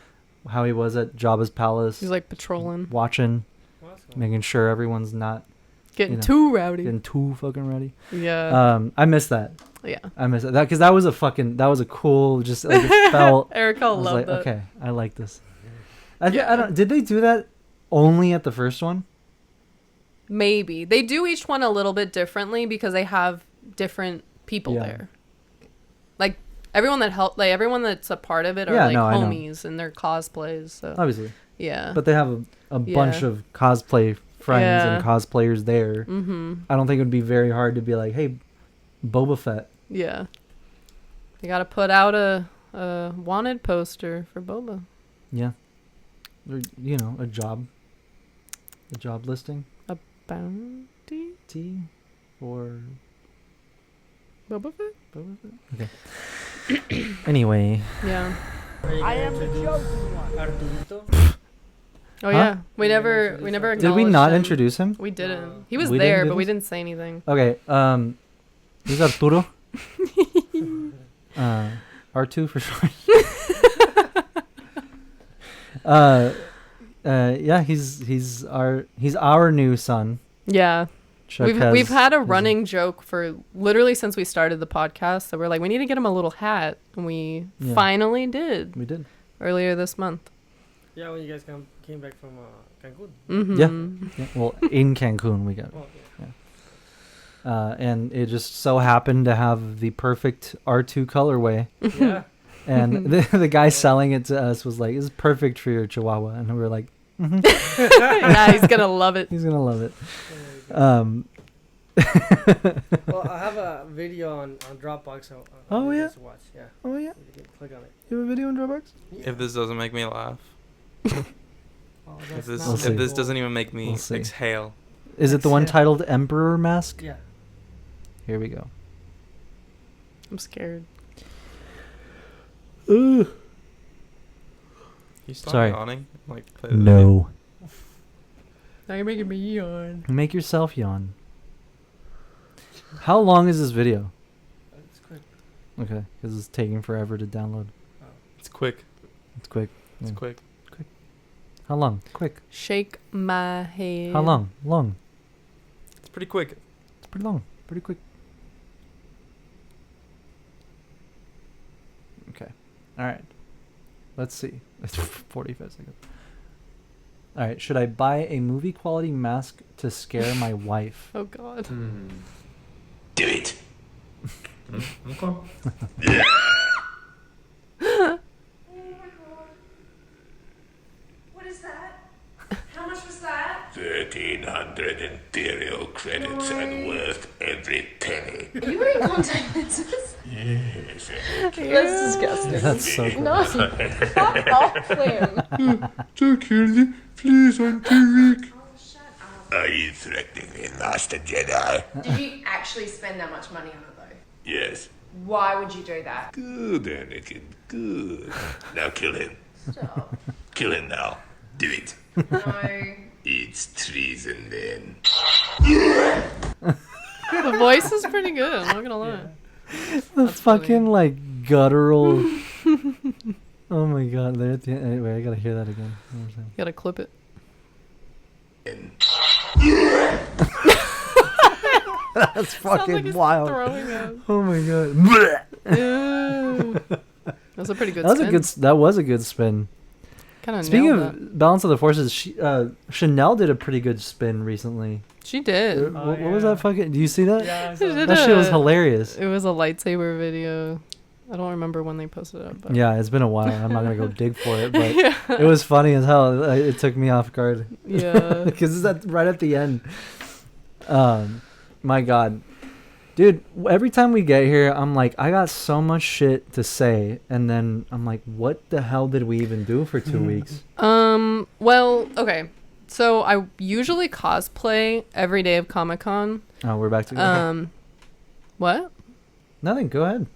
how he was at Jabba's palace, He's like patrolling, watching, Awesome. making sure everyone's not getting you know, too rowdy. getting too fucking ready. Yeah, I miss that. yeah. I miss that because that was a cool, just like it felt. Erica I was loved like, that. okay, I like this. Yeah. I don't. Did they do that only at the first one? Maybe they do each one a little bit differently because they have different people Yeah. there. Like everyone everyone that's a part of it are Yeah, like no, I know. homies and they're cosplays. So Obviously, yeah, but they have a bunch Yeah. of cosplay friends Yeah. and cosplayers there. mm-hmm. I don't think it would be very hard to be like, hey, Boba Fett. Yeah, they got to put out a wanted poster for Boba. Yeah. Or, a job listing. Bounty T for Boba Fett. Boba Fett. Okay. Anyway. Yeah. I am the chosen one. Arturito. Oh Huh? yeah. We You never didn't never. introduce Did we acknowledged not him. introduce him? We didn't. No. He was We didn't there, do but we this? didn't say anything. Okay. This is Arturo. R2 for short. Yeah, he's our new son. Yeah. Chuck We've had a has- running joke for literally since we started the podcast. So we're like, we need to get him a little hat, and we Yeah. finally did We did. earlier this month. Yeah, when you guys came back from Cancun. Mm-hmm. Yeah, well, in Cancun we got it. Oh, yeah. And it just so happened to have the perfect R2 colorway. Yeah. And the guy selling it to us was like, "This is perfect for your Chihuahua," and we were like, Yeah, he's gonna love it. "He's gonna love it." Well, I have a video on Dropbox. Oh, you yeah? guys to watch. Yeah. Oh yeah, You can click on it. you have a video on Dropbox? If this doesn't make me laugh, Oh, if that's this We'll if see. this doesn't even make me We'll see. exhale, Is it the one Exhale. titled Emperor Mask? Yeah. Here we go. I'm scared. Ugh. you stop Sorry. yawning. Like play the video. Now you're making me yawn. Make yourself yawn. How long is this video? It's quick. Okay, because it's taking forever to download. It's quick. It's quick. It's Yeah. quick. How long? Quick. Shake my head. How long? Long. It's pretty quick. It's pretty long, pretty quick. Okay. All right. Let's see. 45 seconds. All right. Should I buy a movie quality mask to scare my wife? Oh God. Do it. Okay. What is that? How much was that? 1,300 Imperial credits and worth every penny. Are you wearing contact lenses? Yes. That's disgusting. That's so cool. No, fuck off, Clem. Securely, please, I'm too weak. Oh, shut up. Are you threatening me, Master Jedi? Did you actually spend that much money on it, though? Yes. Why would you do that? Good, Anakin, good. Now kill him. Stop. Kill him now. Do it. No. It's treason then. The voice is pretty good. I'm not gonna lie. The That's fucking funny. like guttural. Oh my god! There at the end. Wait, I gotta hear that again. One more time. You gotta clip it. That's Sounds fucking like he's wild. throwing up. Oh my god. Ew. That's a pretty good. That was spin. a good. That was a good spin. Kind of Speaking nailed of that. balance of the forces, Chanel did a pretty good spin recently. She did. What was that fucking? Do you see that? Yeah, I She saw did That shit was a- hilarious. It was a lightsaber video. I don't remember when they posted it. But Yeah, it's been a while. I'm not gonna go dig for it, but yeah. it was funny as hell. It took me off guard Yeah. because it's right at the end. My God, dude! Every time we get here, I'm like, I got so much shit to say, and then I'm like, what the hell did we even do for 2 weeks? Well, okay. So I usually cosplay every day of Comic-Con. Oh, we're back to What? nothing. Go ahead.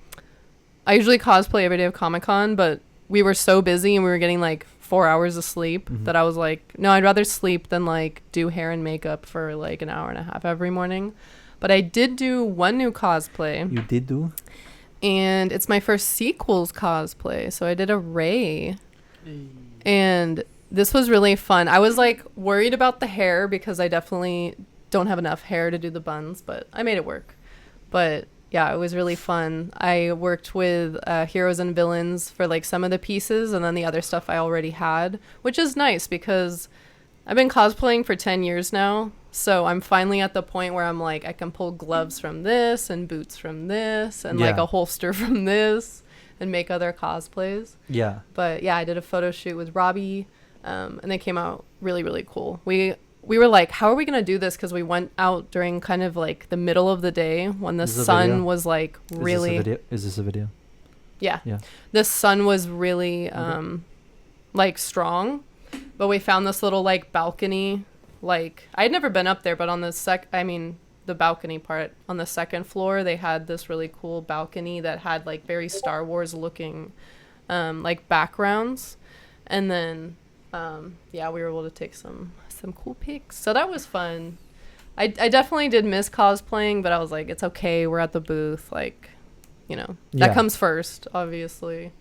I usually cosplay every day of Comic-Con, but we were so busy and we were getting like 4 hours of sleep that I was like, no, I'd rather sleep than like do hair and makeup for like an hour and a half every morning. But I did do one new cosplay, You did do. and it's my first sequels cosplay. So I did a Rey, and this was really fun. I was like worried about the hair because I definitely don't have enough hair to do the buns, but I made it work. But yeah, it was really fun. I worked with heroes and villains for like some of the pieces, and then the other stuff I already had, which is nice because I've been cosplaying for 10 years now. So I'm finally at the point where I'm like, I can pull gloves from this and boots from this and like Yeah. a holster from this and make other cosplays. Yeah. But yeah, I did a photo shoot with Robbie, and they came out really, really cool. We were like, how are we gonna do this? Because we went out during kind of like the middle of the day when the Is this a sun video? was like really, Is this a video? yeah, Yeah. the sun was really like strong. But we found this little like balcony. Like I had never been up there, but on the the balcony part on the second floor, they had this really cool balcony that had like very Star Wars looking like backgrounds. And then yeah, we were able to take some cool pics. So that was fun. I definitely did miss cosplaying, but I was like, it's okay. We're at the booth. Like, you know, that Yeah. comes first, obviously.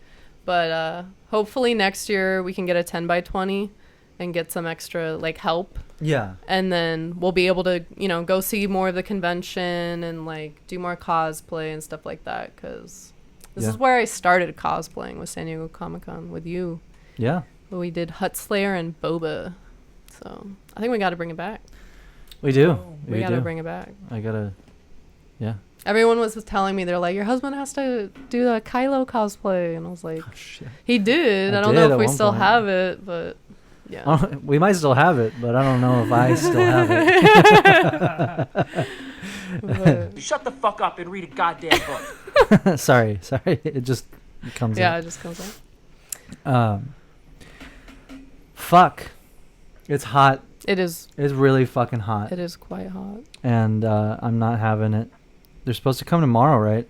But hopefully next year we can get a 10x20 and get some extra like help. Yeah. And then we'll be able to, you know, go see more of the convention and like do more cosplay and stuff like that. Because this Yeah. is where I started cosplaying, with San Diego Comic-Con with you. Yeah. We did Hut Slayer and Boba. So I think we got to bring it back. We do. We got to do. bring it back. I gotta. Yeah. Everyone was telling me, they're like, your husband has to do the Kylo cosplay. And I was like, Oh, shit. he did. I I don't did know at if we one still point. have it, but yeah. We might still have it, but I don't know if I still have But, Shut the fuck up and read a goddamn book. it. sorry. It just comes yeah, out. it just comes out. Fuck. It's hot. It is. It's really fucking hot. It is quite hot. And I'm not having it. They're supposed to come tomorrow, right?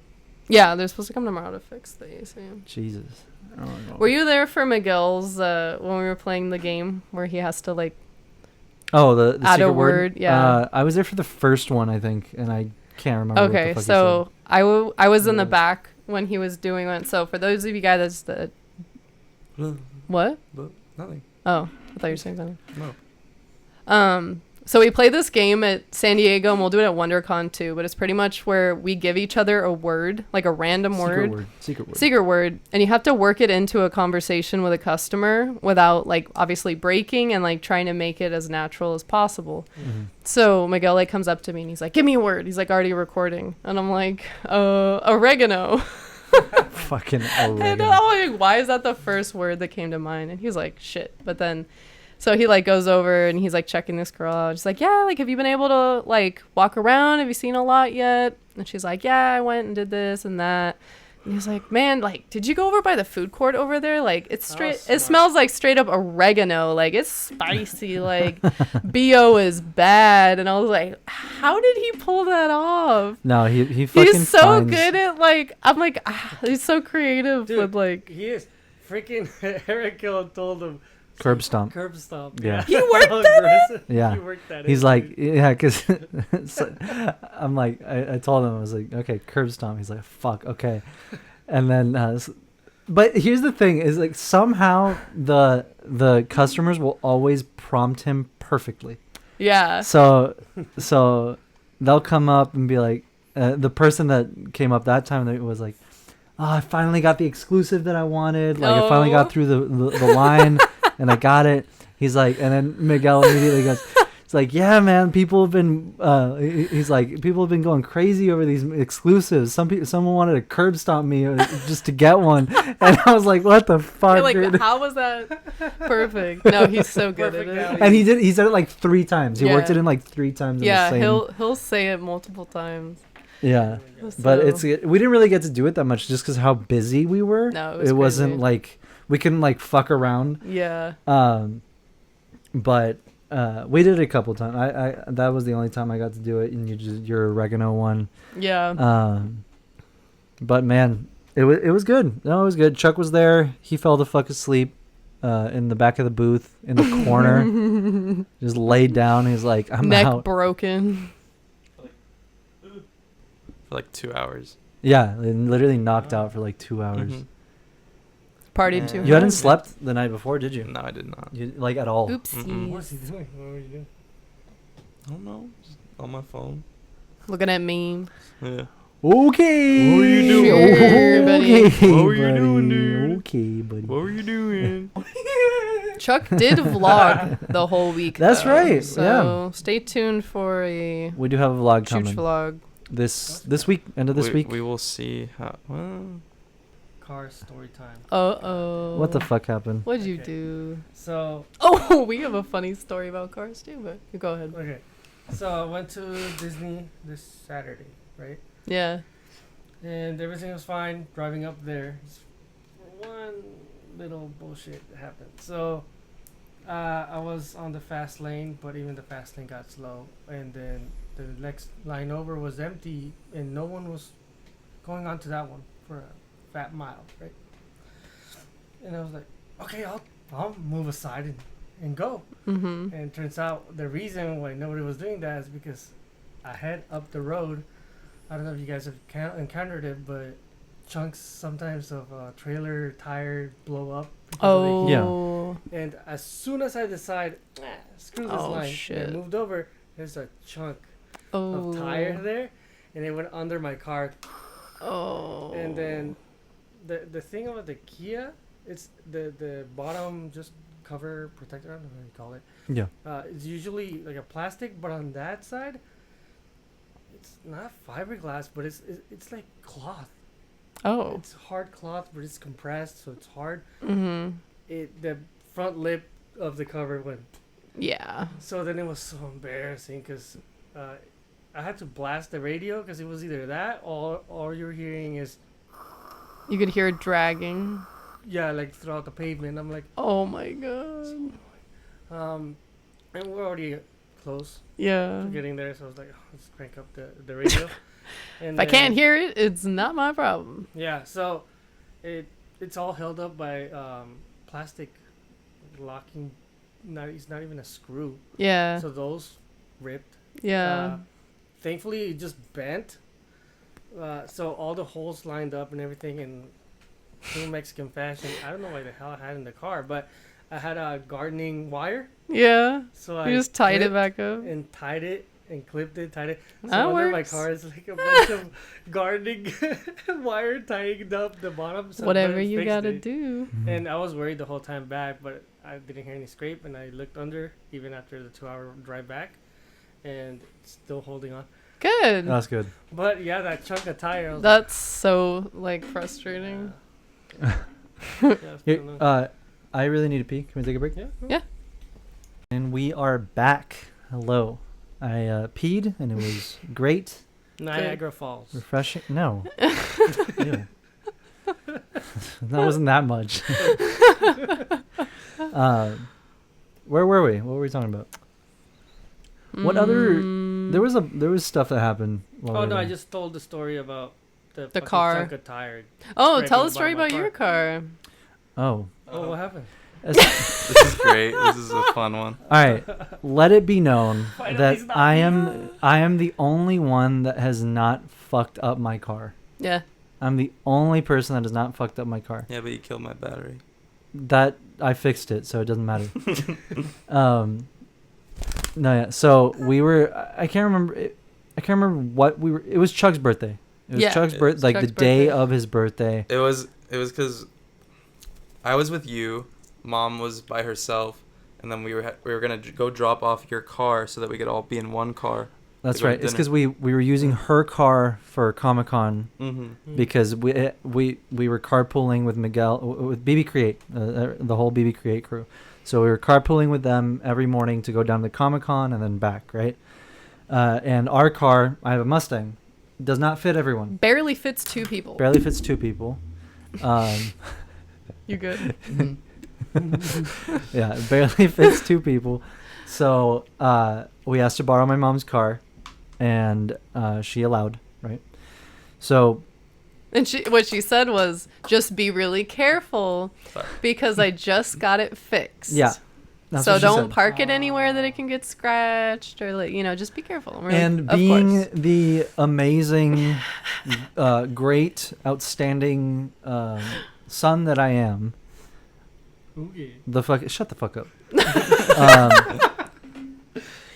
Yeah, they're supposed to come tomorrow to fix the AC. Jesus. I don't know. Were you there for Miguel's when we were playing the game where he has to like? Oh, the Add a secret word, yeah. I was there for the first one, I think, and I can't remember. Okay, what the fuck so I was in the Yeah. back when he was doing it. So for those of you guys that what? But nothing. Oh, I thought you were saying something. No. So we play this game at San Diego, and we'll do it at WonderCon too. But it's pretty much where we give each other a word, like a random secret word, and you have to work it into a conversation with a customer without, like, obviously breaking and like trying to make it as natural as possible. Mm-hmm. So Miguel like comes up to me and he's like, "Give me a word." He's like already recording, and I'm like, "Oregano." Fucking And oregano. I'm like, why is that the first word that came to mind? And he was like, "Shit." But then. So he like goes over and he's like checking this girl out. She's like, "Yeah, like, have you been able to like walk around? Have you seen a lot yet?" And she's like, "Yeah, I went and did this and that." And he's like, "Man, like, did you go over by the food court over there? Like, it's straight. It smells like straight up oregano. Like, it's spicy. Like, BO is bad." And I was like, "How did he pull that off?" No, he fucking He's so finds- good at like. I'm like, he's so creative Dude, with like. he is. Freaking Eric Hill told him. Curb stomp. Curb stomp. Yeah. He worked that in? Yeah. He worked that He's in, like, dude. yeah, because I'm like, I told him, I was like, okay, curb stomp. He's like, fuck, okay. And then, but here's the thing is like somehow the customers will always prompt him perfectly. Yeah. So they'll come up and be like, the person that came up that time that was like, "Oh, I finally got the exclusive that I wanted. Like, I finally got through the line and I got it." He's like, and then Miguel immediately goes, it's like, "Yeah, man, people have been, he's like, people have been going crazy over these exclusives. Someone wanted to curb stomp me just to get one." And I was like, what the fuck, You're like, dude? how was that perfect? No, he's so good at it. And he said it like 3 times. He Yeah. worked it in like 3 times. Yeah, in the same... he'll say it multiple times. Yeah, but So- we didn't really get to do it that much just because how busy we were. No, it was wasn't crazy. like we couldn't like fuck around. Yeah. But we did it a couple times. I that was the only time I got to do it, and your oregano one. Yeah. But man, it was good. No, it was good. Chuck was there. He fell the fuck asleep in the back of the booth in the corner, just laid down. He's like, "I'm Neck out." broken. For like 2 hours. Yeah, literally knocked out for like 2 hours. Mhm. Partied Yeah. too You hadn't hard. slept the night before, did you? No, I did not. You like at all? Oopsies. What was he doing? What were you doing? I don't know. Just on my phone. Looking at me. Yeah. Okay. What were you doing? Sure, buddy. Okay, What were you buddy. doing, dude? Okay, buddy. What were you doing? Chuck did vlog the whole week. That's though, right, So stay tuned for a We do have a vlog chooch coming vlog. this week, end of this week. We will see how. Well, Car story time. Uh-oh. What the fuck happened? What'd you Okay. do? So, Oh, we have a funny story about cars too, but you go ahead. okay. So I went to Disney this Saturday, right? Yeah. And everything was fine driving up there. Just one little bullshit happened. So I was on the fast lane, but even the fast lane got slow. And then the next line over was empty, and no one was going on to that one for a fat mile, right? And I was like, okay, I'll move aside and go. Mm-hmm. And it turns out the reason why nobody was doing that is because ahead up the road, I don't know if you guys have encountered it, but chunks sometimes of trailer tire blow up. because of the heat. Oh. And as soon as I decide, screw this Oh, line, shit. and moved over, there's a chunk Oh. of tire there, and it went under my car. Oh. And then the thing about the Kia, it's the bottom just cover protector, I don't know what you call it. Yeah. It's usually like a plastic, but on that side, it's not fiberglass, but it's like cloth. Oh. It's hard cloth, but it's compressed, so it's hard. Mm-hmm. The front lip of the cover went. Yeah. So then it was so embarrassing because I had to blast the radio because it was either that or all you're hearing is You could hear it dragging. like throughout the pavement. I'm like, Oh my god. and we're already close Yeah. to getting there, so I was like, let's crank up the radio. And If I can't hear it, it's not my problem. Yeah, so it's all held up by plastic locking. It's not even a screw. Yeah. So those ripped. Yeah. Thankfully, it just bent. So all the holes lined up and everything in true Mexican fashion. I don't know why the hell I had in the car, but I had a gardening wire, Yeah. so I You just tied it clipped back up. and tied it and clipped it, tied it. So That under my works. car is like a bunch of gardening wire tying up the bottom. So Whatever but it you fixed gotta it. do. And I was worried the whole time back, but I didn't hear any scrape, and I looked under even after the 2-hour drive back, and still holding on. Good. That's good. But yeah, that chunk of tire. I was That's so like frustrating. yeah, it's Here, been a- I really need to pee. Can we take a break? yeah. Yeah. And we are back. Hello. I peed and it was great, Niagara Falls. refreshing. No. Ew. That wasn't that much. Where were we? What were we talking about? What other? There was stuff that happened. while we Oh were no, I there. just told the story about the fucking car. chunk of tire. Oh, scraping tell the a story bottom of about my your car. Oh. Oh, what happened? This is great. This is a fun one. All right. Let it be known Finally, that it's not I me. am the only one that has not fucked up my car. Yeah. I'm the only person that has not fucked up my car. Yeah, but you killed my battery. That I fixed it, so it doesn't matter. No, yeah. So we were. I can't remember. I can't remember what we were. It was Chuck's birthday. It was Yeah. Chuck's It's birthday, like Chuck's the day birthday. of his birthday. It was because I was with you. Mom was by herself, and then we were gonna go drop off your car so that we could all be in one car. That's to go to right. It's dinner. because we were using her car for Comic-Con Mm-hmm. because we were carpooling with Miguel with BB Create, the whole BB Create crew. So we were carpooling with them every morning to go down to Comic-Con and then back, right? And our car, I have a Mustang, does not fit everyone. Barely fits 2 people. Barely fits 2 people. You good? Yeah, it barely fits 2 people. So we asked to borrow my mom's car, and she allowed, right? So And what she said was, just be really careful Sorry. because I just got it fixed. yeah, that's So what she don't said. park it anywhere that it can get scratched or like, just be careful. And we're like, And of being course. the amazing, great, outstanding son that I am, Okay. shut the fuck up.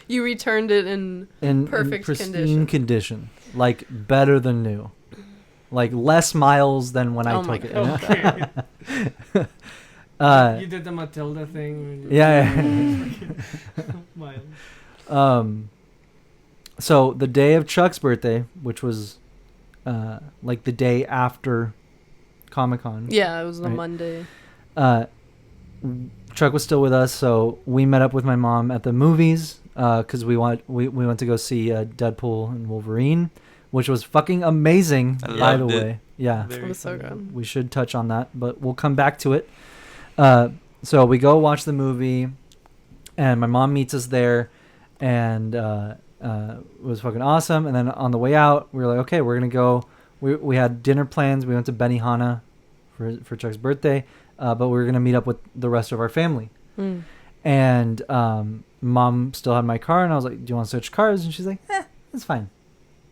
You returned it in perfect pristine condition, like better than new, like less miles than when I Oh my took it. God. You did the Matilda thing. when you- Yeah. Mild. So the day of Chuck's birthday, which was like the day after Comic-Con. Yeah, it was a Right. Monday. Chuck was still with us, so we met up with my mom at the movies because we went to go see Deadpool and Wolverine, which was fucking amazing, I by the loved it. way. Yeah, It was so good. we should touch on that, but we'll come back to it. So we go watch the movie, and my mom meets us there, and it was fucking awesome. And then on the way out, we were like, okay, we're gonna go. We had dinner plans. We went to Benihana for Chuck's birthday, but we were gonna meet up with the rest of our family. Mm. And mom still had my car, and I was like, do you want to switch cars? And she's like, it's fine.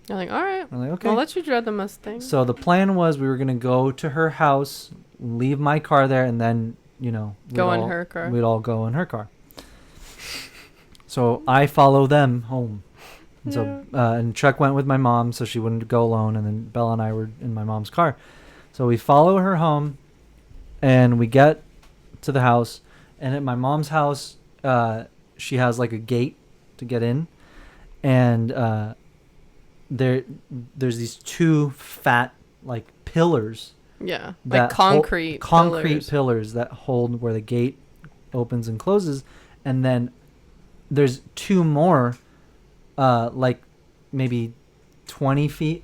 I'm like, all right. I'm like, okay. I'll let you drive the Mustang. So the plan was we were gonna go to her house, leave my car there, and then we'd Go in her car. We'd all go in her car. So I follow them home. And so and Chuck went with my mom, so she wouldn't go alone. And then Bella and I were in my mom's car. So we follow her home, and we get to the house. And at my mom's house, she has like a gate to get in, and there's these 2 fat like pillars. Yeah, that like concrete pillars that hold where the gate opens and closes, and then there's 2 more, like maybe 20 feet,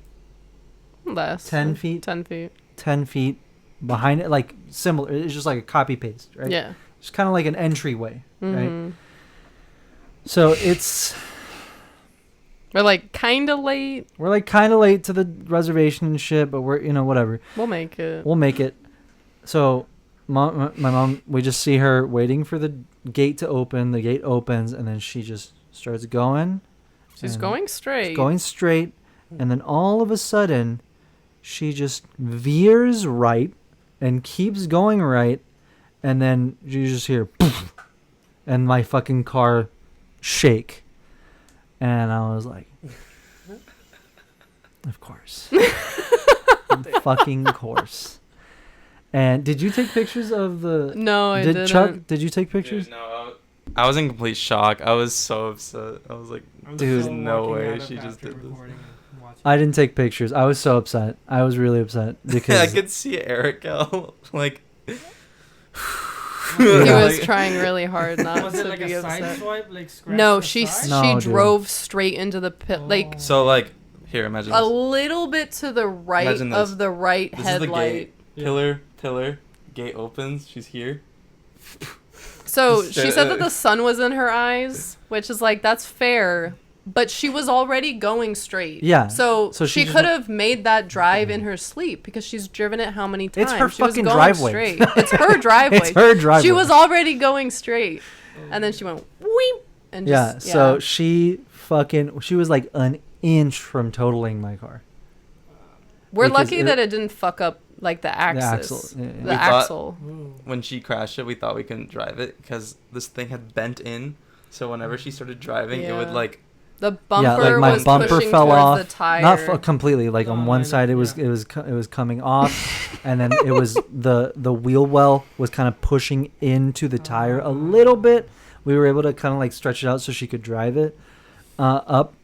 Less. 10 feet, 10 feet. 10 feet behind it, like similar. It's just like a copy paste, right? Yeah. It's kind of like an entryway, right? Mhm. So We're like kind of late. we're like kind of late to the reservation and shit, but we're whatever. We'll make it. We'll make it. So, my mom, we just see her waiting for the gate to open. The gate opens, and then she just starts going. She's and going straight. Going straight, and then all of a sudden, she just veers right and keeps going right, and then you just hear poof, and my fucking car shake, and I was like, of course. Fucking course. And did you take pictures of the... No, I didn't. Chuck, did you take pictures? Dude, no, I was in complete shock. I was so upset. I was like, Dude, still no walking way out of she just after did this. recording and watching. I didn't take pictures. I was so upset. I was really upset because I could see Erica like. He was Like- trying really hard not Was to it like be a side upset. swipe, like scratch No, the she side? No, she dude. drove straight into the pit, like Oh. So like, here, imagine a this. little bit to the right Imagine this. of the right This is the headlight. gate. Yeah. Pillar, gate opens. She's here. So Just she straight- said that the sun was in her eyes, which is like that's fair, but she was already going straight. Yeah. So, So she she just could went- have made that drive in her sleep because she's driven it how many times? It's her she was fucking going driveway. Straight. It's her driveway. it's her driveway. She was already going straight, and then she went weep and Yeah, just so she was like an inch from totaling my car. we're because lucky it- that it didn't fuck up like the axis. axle, yeah, yeah. The We thought- axle. Ooh. When she crashed it, we thought we couldn't drive it because this thing had bent in. So whenever she started driving, it would Yeah. like. The bumper Yeah, like my was bumper pushing fell towards off. the tire. Not completely. Like on Oh, one I know, side, it was yeah. it was coming off, and then it was the wheel well was kind of pushing into the tire a little bit. We were able to kind of like stretch it out so she could drive it up,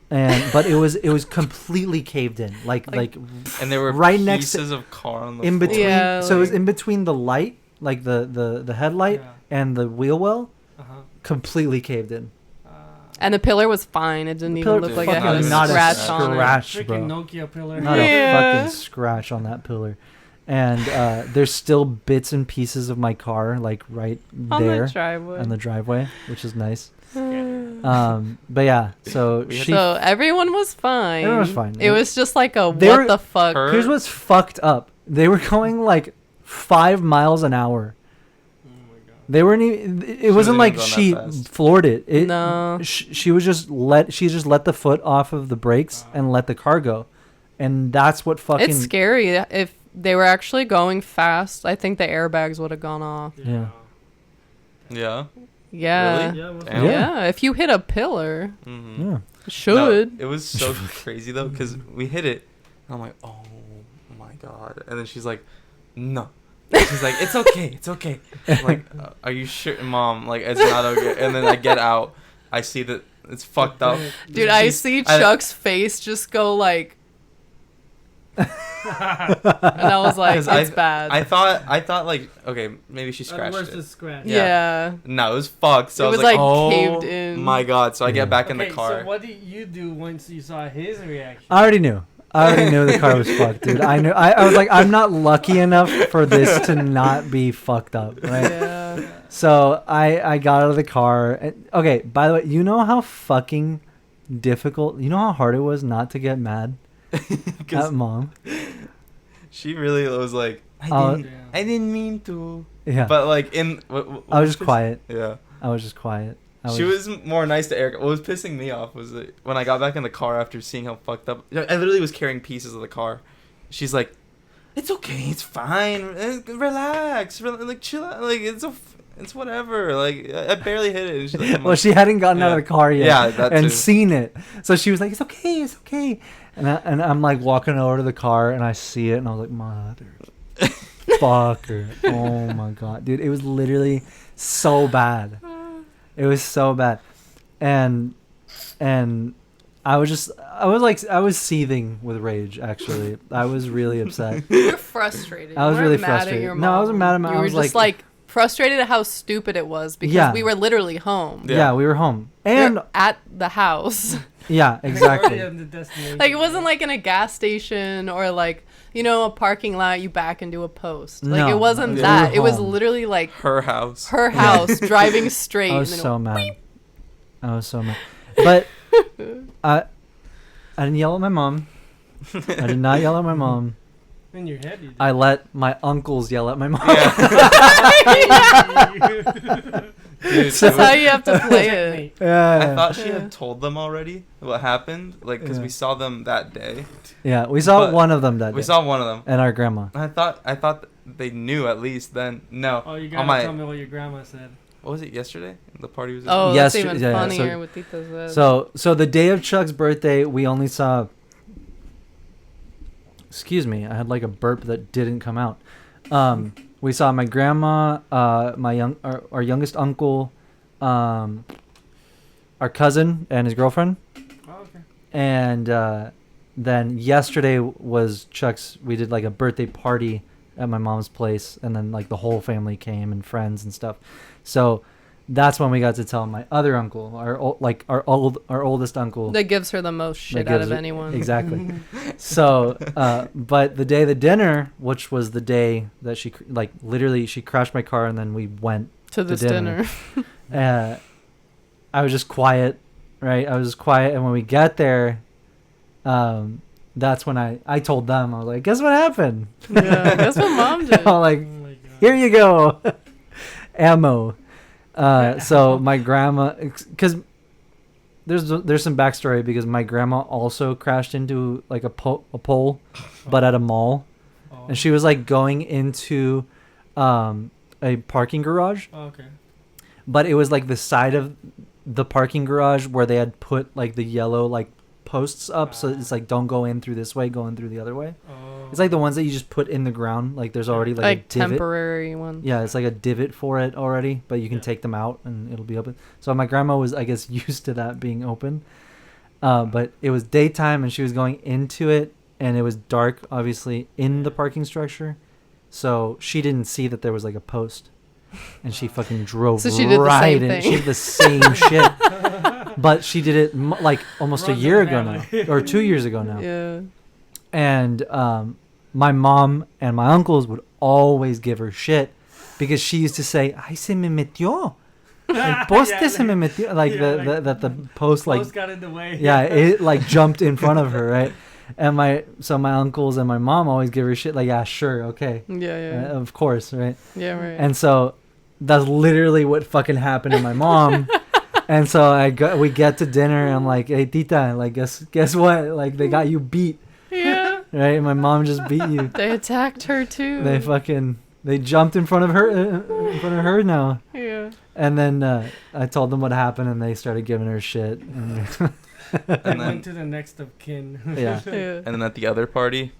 but it was completely caved in. Like And there were right next to- pieces of car on the in floor. between. Yeah, so it was like- in between the light, like the headlight, Yeah. and the wheel well, Uh-huh. completely caved in. And the pillar was fine. It didn't Pillar even look like it fucking had a not a scratch on it. scratch, bro. Freaking Nokia pillar. Not Yeah. a fucking scratch on that pillar. And there's still bits and pieces of my car like right On there the driveway. on the driveway, which is nice. But yeah, so We had she. So everyone was fine. Everyone was fine. It was just like a They what were- the fuck. her- Here's what's fucked up. They were going like 5 miles an hour. Oh my god. They weren't even. It She wasn't wasn't like even she going that fast. floored it. No. She was just let the foot off of the brakes and let the car go, and that's what fucking. It's scary. If they were actually going fast, I think the airbags would have gone off. Yeah. Yeah. Yeah. Really? Yeah. What's Damn. Yeah. Yeah. If you hit a pillar, Mm-hmm. Yeah. it should. No, it was so crazy though because we hit it. And I'm like, oh my god. And then she's like, no. And she's like, it's okay. It's okay. I'm like, are you sure, Mom? Like, it's not okay. And then I get out. I see that it's fucked up. Dude, I She's- see I- Chuck's face just go like. And I was like, 'Cause it's bad. I thought like, okay, maybe she scratched Where's it. the scratch? yeah. No, it was fucked. So It I was was, like, like, oh caved in. my god. So I get back in the Okay, car. so what did you do once you saw his reaction? I already knew. I already knew the car was fucked, dude. I knew. I was like, I'm not lucky enough for this to not be fucked up, right? Yeah. So I got out of the car. And, okay, by the way, you know how fucking difficult. You know how hard it was not to get mad at 'Cause Mom. she really was like, Oh, I didn't mean to. Yeah. But like in, I was just quiet. Yeah. I was just quiet. She was more nice to Erica. What was pissing me off was that when I got back in the car after seeing how fucked up, I literally was carrying pieces of the car. She's like, "It's okay, it's fine, relax, like chill out, like it's whatever." Like I barely hit it. And she's like, I'm Well, like, she hadn't gotten out of Yeah. the car yet. Yeah, that and too. seen it. So she was like, "It's okay, it's okay." And I'm like walking over to the car and I see it and I was like, "Mother, fucker!" Oh my god, dude, it was literally so bad. It was so bad, and I was seething with rage. Actually, I was really upset. You're frustrated. I was You weren't really mad at frustrated. your No, I wasn't mad at mom. my- You I were was just like frustrated at how stupid it was because Yeah. we were literally home. Yeah, we were home, We and were at the house. yeah, exactly. Already on the destination. Like it wasn't like in a gas station or like a parking lot you back into a post. Like No, it wasn't we that. were it was home. literally like her house. her house driving straight. I was and then so mad. I was so mad. But I didn't yell at my mom. I did not yell at my mom. in your head. You did. I let my uncles yell at my mom. Dude, That's how you have to play it. Yeah. I thought she had told them already what happened, like because Yeah. we saw them that day. Yeah, we saw But one of them that day. We saw one of them. And our grandma. And I thought they knew at least then. No. Oh, you on gotta my, tell me what your grandma said. what was it, yesterday? The party was Oh, yesterday? that's Yes, even yeah, yeah. funnier So- with Tita said. So the day of Chuck's birthday, we only saw. Excuse me, I had like a burp that didn't come out. We saw my grandma, our youngest uncle, our cousin and his girlfriend, Oh, okay. and then yesterday was Chuck's. We did like a birthday party at my mom's place, and then like the whole family came and friends and stuff. So that's when we got to tell my other uncle, our oldest uncle. that gives her the most shit that out gives of her- anyone. Exactly. So, but the day of the dinner, which was the day that she literally she crashed my car, and then we went To this dinner. I was just quiet, right? I was just quiet, and when we get there, that's when I told them, I was like, "Guess what happened?" Yeah, that's what mom did. I'm like, Oh my god. "Here you go, ammo." So my grandma, because there's some backstory, because my grandma also crashed into like a pole, but at a mall, Oh. and she was like going into a parking garage, Oh, okay. but it was like the side of the parking garage where they had put like the yellow like posts up, so it's like don't go in through this way, go in through the other way. Oh. It's like the ones that you just put in the ground, like there's already like a Like divot. temporary one. Yeah, it's like a divot for it already, but you can Yeah. take them out and it'll be open. So my grandma was, I guess, used to that being open. But it was daytime and she was going into it, and it was dark, obviously, in the parking structure. So she didn't see that there was like a post, and she fucking drove So she did the right same in. thing. She did the same shit, but she did it like almost Runs a year in the ago now, family. or 2 years ago now. Yeah. And my mom and my uncles would always give her shit because she used to say, "Ay, se me metió. El poste Yeah, se me metió." Like yeah, that the post like Post got in the way. yeah, it like jumped in front of her, right? And my uncles and my mom always give her shit like, "Yeah, sure, okay, Yeah. of course, right?" Yeah, right. And so that's literally what fucking happened to my mom. And so we get to dinner and I'm like, "Hey, Tita, like guess what? Like they got you beat." yeah. Right? My mom just beat you. They attacked her too. They jumped in front of her now. Yeah. And then I told them what happened, and they started giving her shit. And I And then, went to the next of kin. yeah. Yeah. and then at the other party,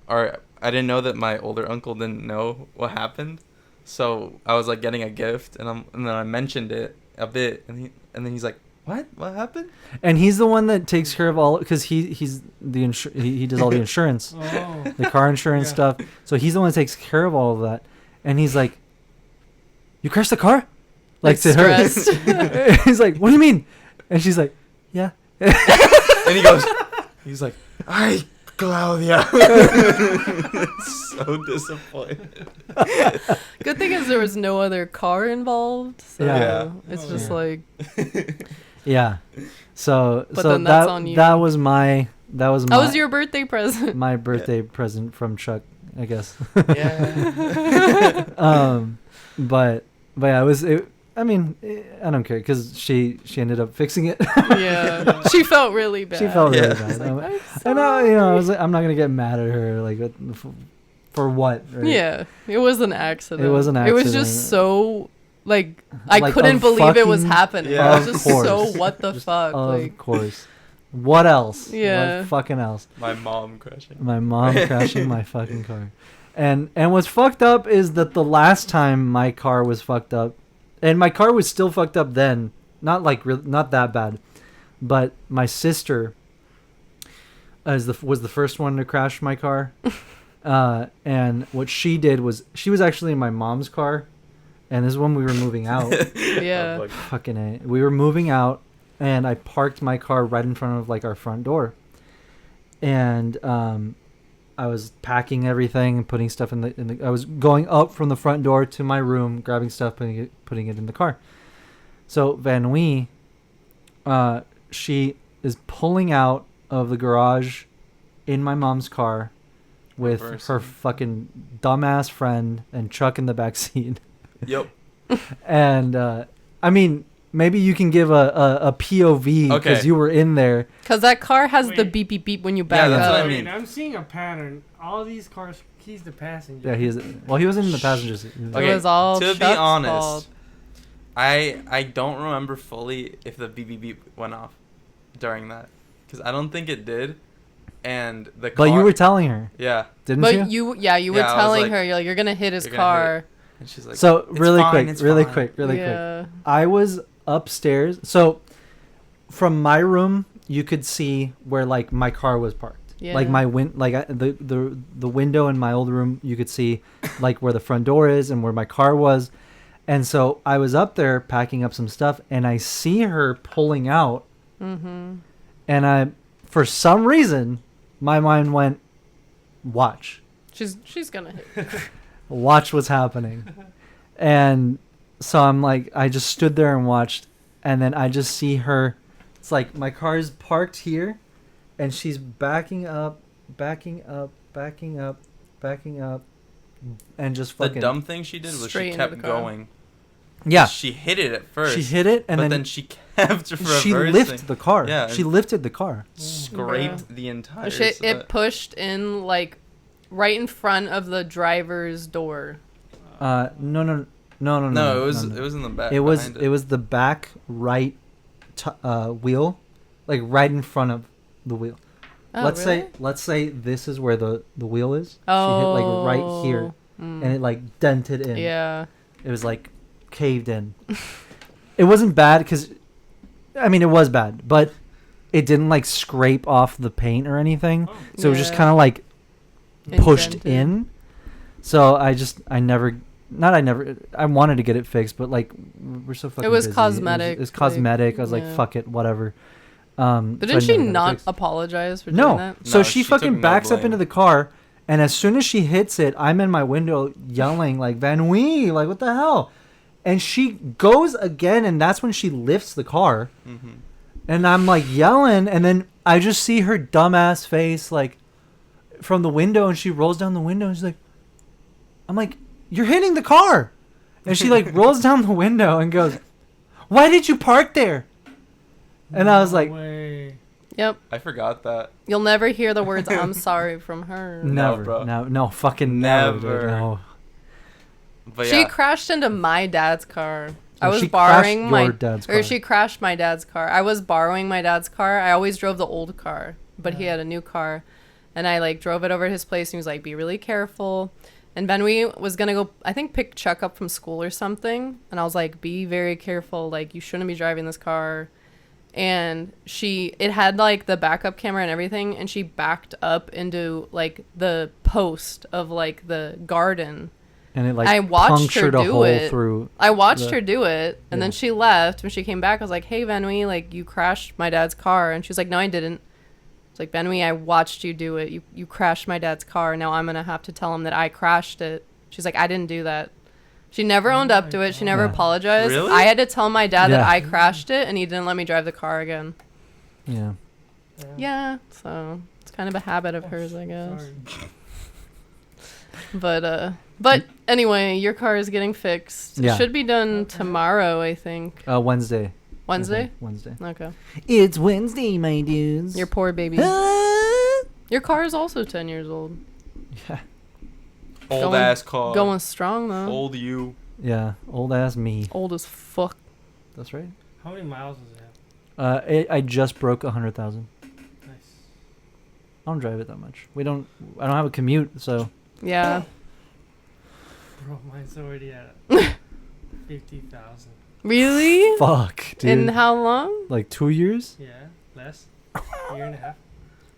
I didn't know that my older uncle didn't know what happened. So I was like getting a gift, and then I mentioned it a bit, and then he's like, "What? What happened?" And he's the one that takes care of all, because he's the he does all the insurance, Oh. the car insurance Yeah. stuff. So he's the one that takes care of all of that. And he's like, "You crashed the car?" Like to Stressed. her. He's like, "What do you mean?" And she's like, "Yeah." And he's like, "Ay, Claudia." So disappointed. Good thing is there was no other car involved. So Yeah. it's Oh, just yeah. like Yeah. So But so then that's on you. that was my that was your birthday present. my birthday present from Chuck, I guess. Yeah. But yeah, I don't care, because she ended up fixing it. Yeah. She felt really bad. She felt really Yeah. bad. She's like, I'm- "I'm and I, sorry." I was like, I'm not gonna get mad at her, like for what? Right? Yeah. It was an accident. It was an It was accident. just so like I Like, couldn't of believe it was fucking- happening. Yeah. It was just Of course. so what the Just fuck. Of Like course. What else? Yeah. What fucking else? My mom crashing. My mom crashing my fucking car. And what's fucked up is that the last time my car was fucked up, and my car was still fucked up then, not like not that bad, but my sister was the first one to crash my car. And what she did was, she was actually in my mom's car, and this is when we were moving out. yeah. Like, Fucking A. We were moving out, and I parked my car right in front of like our front door. And I was packing everything and putting stuff in the I was going up from the front door to my room, grabbing stuff, putting it in the car. So Van Wee, she is pulling out of the garage in my mom's car with Reversing. her fucking dumbass friend and Chuck in the back seat. Yep. And I mean, maybe you can give a POV because Okay. you were in there. Because that car has the Wait. beep beep beep when you back that's what up. I mean. I'm seeing a pattern. All these cars, he's the passenger. Yeah, he was in the passenger seat. Okay, It was all to be Chuck's honest, fault. I don't remember fully if the beep beep beep went off during that, because I don't think it did, and the car. But you were telling her, yeah, didn't But you? you were Yeah, I was telling like, her, you're gonna hit his "You're gonna hit car. and she's like, So "It's really fine, quick, it's really fine." quick, really quick. Yeah. I was upstairs. So from my room, you could see where like my car was parked. Yeah. Like the window in my old room, you could see like where the front door is and where my car was. And so I was up there packing up some stuff, and I see her pulling out. Mm-hmm. And for some reason, my mind went, watch. She's gonna hit. Watch what's happening. And so I'm like, I just stood there and watched, and then I just see her. It's like my car's parked here, and she's backing up, and just The fucking. dumb thing she did was Straight she into kept the car. going. Yeah, She hit it at first. she hit it, and but then, then she kept reversing. she lifted the car. Yeah, she and- lifted the car. Scraped the entire. It pushed in like right in front of the driver's door. No, No, it was in the back. It was behind it was the back right wheel, like right in front of the wheel. Oh, Let's say this is where the wheel is. Oh. She hit like right here, and it like dented in. Yeah. It was like caved in. It wasn't bad because, I mean, it was bad, but it didn't like scrape off the paint or anything. So it was just Yeah. kind of like pushed Indented. in. So I wanted to get it fixed, but like we're so fucking was busy. cosmetic, It was like, cosmetic. I was like, yeah. fuck it, whatever. But so I didn't she never got it not fixed. apologize for doing No. that? So No, she she took fucking no backs up blame. into the car, and as soon as she hits it, I'm in my window yelling like Van Wee, like what the hell? And she goes again, and that's when she lifts the car. Mm-hmm. And I'm like yelling, and then I just see her dumbass face like from the window, and she rolls down the window, and she's like, I'm like, you're hitting the car. And she like rolls down the window and goes, why did you park there? And I was like, Way. Yep. I forgot that. You'll never hear the words "I'm sorry" from her. never, bro. no, fucking never. Never. Dude, no. But She yeah, crashed into my dad's car. I Oh, was she borrowing crashed your dad's car. or she crashed my dad's car. I was borrowing my dad's car. I always drove the old car, but he had a new car, and I like drove it over to his place. And he was like, "Be really careful." And Benwee was gonna go, I think, pick Chuck up from school or something. And I was like, "Be very careful. Like, you shouldn't be driving this car." And it had like the backup camera and everything, and she backed up into like the post of like the garden. And it like I watched her punctured a do hole it. through. I watched the- her do it, and then Yeah. she left. When she came back, I was like, "Hey, Benwee, like you crashed my dad's car," and she was like, "No, I didn't." It's like, "Benwee, I watched you do it. You crashed my dad's car. Now I'm gonna have to tell him that I crashed it." She's like, "I didn't do that." She never owned up to it. She never Yeah. apologized. Really? I had to tell my dad that Yeah. I crashed it, and he didn't let me drive the car again. Yeah. Yeah, so it's kind of a habit of hers, I guess. Sorry. But anyway, your car is getting fixed. Yeah. It should be done tomorrow, I think. Wednesday. Wednesday? Wednesday. Okay. It's Wednesday, my dudes. Your poor baby. Your car is also 10 years old. Yeah. old going- ass car. Going strong, though. Old you. Yeah. Old ass me. Old as fuck. That's right. How many miles does it have? I just broke 100,000. Nice. I don't drive it that much. I don't have a commute, so. Yeah. Bro, mine's already at 50,000. Really? Fuck, dude. In how long? Like 2 years? Yeah, less. Year and a half.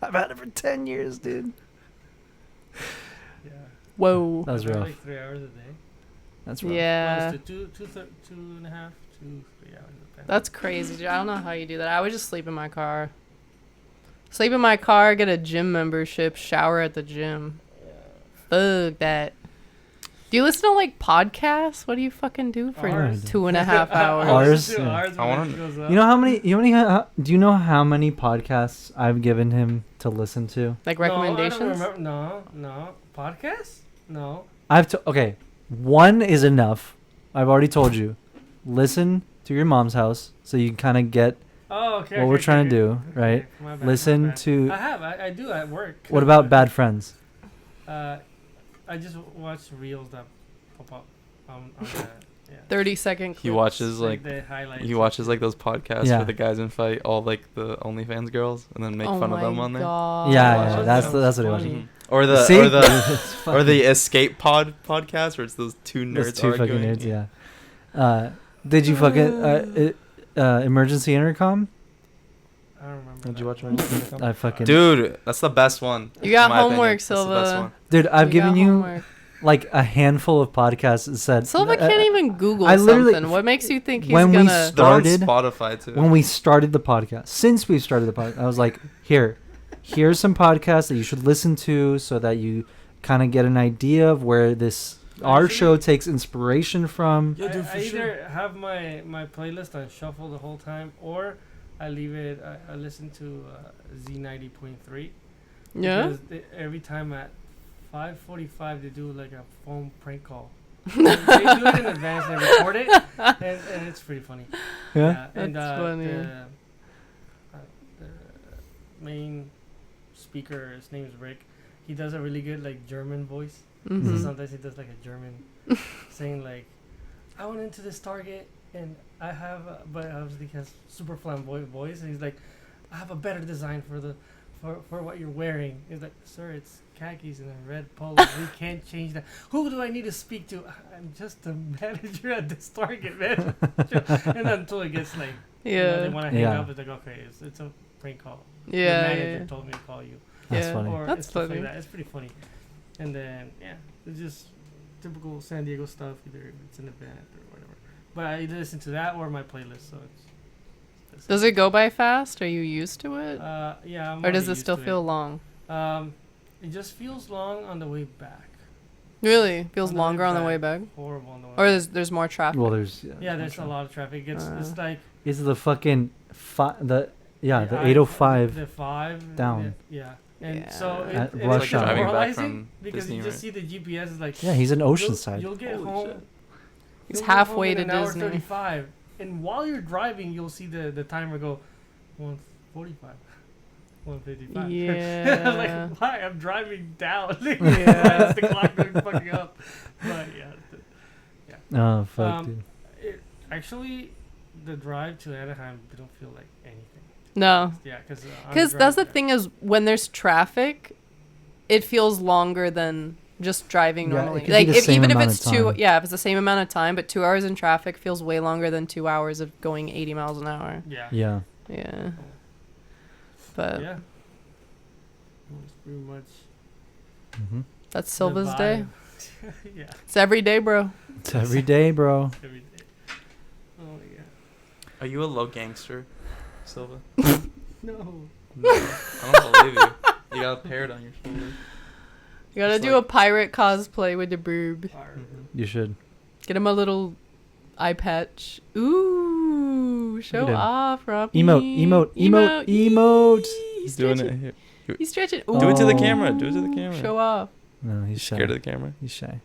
I've had it for 10 years, dude. Yeah. Whoa. That was I drive rough. like 3 hours a day. That's rough. Yeah. Close to two and a half, 3 hours. Depends. That's crazy, dude. I don't know how you do that. I would just sleep in my car. Sleep in my car, get a gym membership, shower at the gym. Fuck that. Do you listen to like podcasts? What do you fucking do for Ours. 2.5 hours? Ours? Listen to Yeah. ours I when wanna- it goes up. You know how many? Do you know how many podcasts I've given him to listen to? Like No, I recommendations? don't remember. No. Podcast? No. Okay. One is enough. I've already told you. Listen to your mom's house so you kind of get Oh, okay. what we're trying to do, right? My bad, Listen my bad. to. I do at work. What about Bad Friends? I just watch reels that pop up on the 30-second clips. He watches the highlights. he watches like those podcasts Yeah. where the guys in fight all like the OnlyFans girls and then make fun of them on there. God. Yeah, Oh, that's that that's what sounds he watches. funny. Or the See? or the It's or fucking- the Escape podcast where it's those two nerds those two fucking arguing. nerds. Yeah. Did you fucking Emergency Intercom? I don't remember. Did that you watch one. it? I fucking Dude, that's the best one. You got in my opinion. homework, That's the best Silva. one. dude. I've You given got you homework. like a handful of podcasts that said Silva can't even Google I literally- something. What makes you think he's when we gonna? s- They're on Started- Spotify too. when we started the podcast. Since we started the podcast, I was like, here's some podcasts that you should listen to so that you kind of get an idea of where our Actually- show takes inspiration from. Yeah, dude, I for sure. either have my playlist on shuffle the whole time, or I leave it. I listen to Z90.3. Yeah. Because every time at 5:45 they do like a phone prank call. They do it in advance. They record it, and it's pretty funny. Yeah. And That's funny. The main speaker, his name is Rick. He does a really good like German voice. So Mhm. sometimes he does like a German saying like, I went into this Target and I have, but obviously he has super flamboyant voice, and he's like, I have a better design for what you're wearing. He's like, sir, it's khakis and a red polo. We can't change that. Who do I need to speak to? I'm just the manager at this Target, man. And then until it gets like, Yeah. they want to hang Yeah. up. It's like, okay, it's a prank call. Yeah. The manager Yeah. told me to call you. That's Yeah. funny. Or That's stuff funny. Like that. It's pretty funny. And then it's just typical San Diego stuff. Either it's an event or whatever. But I either listen to that or my playlist. So it's Does it go by fast? Are you used to it? yeah. I'm Or does already it used still to feel long? It just feels long on the way back. Really? Feels On the way longer on the back. way back? Horrible on the way. Or back. there's more traffic? Well, there's Yeah, there's a lot of traffic. It's like Is the fucking the 805 The 5 down. Yeah. And Yeah. so At it's rush hour. Driving back demoralizing from because Disney, you just right? see the GPS is like Yeah, he's in Oceanside. You'll get Holy home. shit. He's you'll get halfway home to in an hour Disney. 35, and while you're driving, you'll see the timer go 1:45, 1:55. Yeah. Like, why? I'm driving down. Why Yeah. is the clock going fucking up? But yeah, Oh fuck, Um, dude. actually, the drive to Anaheim don't feel like anything. No. Yeah, Because that's the thing is when there's traffic, it feels longer than just driving Yeah, it normally. could be Like the if, same even if amount it's of two, time. yeah, if it's the same amount of time, but 2 hours in traffic feels way longer than 2 hours of going 80 miles an hour. Yeah. Yeah. Yeah. But Yeah. It's pretty much Mm-hmm. that's the Silva's day. vibe. Yeah, It's every day, bro. It's every day, bro. every day. Oh my god. Are you a low gangster, Silva? No. No, I don't believe you. You got a parrot on your shoulder. You gotta Just do like- a pirate cosplay with the boob. You should. Get him a little eye patch. Ooh, show him. off, Robbie. Emote. He's doing stretching. it here. He's stretching. Do it to the Oh. camera. Do it to the camera. Show off. No, he's You shy. scared of the camera? He's shy.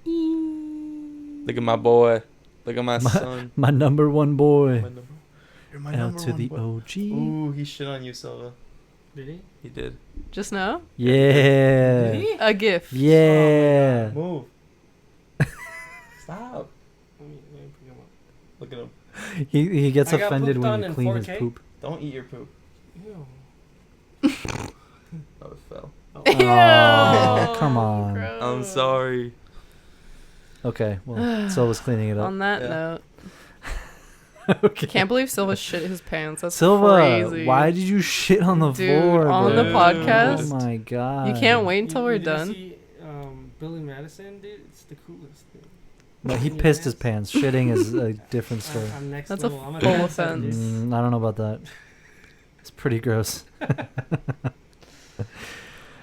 Look at my boy. Look at my son. My number one boy. My number- You're my L number to one the boy. OG. Ooh, he shit on you, Silva. Did he? He did. Just now? Yeah. Did he? A gift. Yeah. Move. Stop. Let me pick him up. Look at him. He gets I got offended pooped when on you in clean his 4K. poop. Don't eat your poop. Ew. Oh, it fell. Oh, come on. gross. I'm sorry. Okay, well, Silva's cleaning it up. On that Yeah. note, Okay. can't believe Silva shit his pants. That's Silva, crazy. why did you shit on the Dude, floor? on bro? the podcast? Oh my god. You can't wait until You we're didn't done. See, Billy Madison, dude, it's the coolest. Dude. No, he In your pissed his pants. Shitting is a different story. I'm next That's a level. I'm full dancer, offense. dude. I don't know about that. It's pretty gross.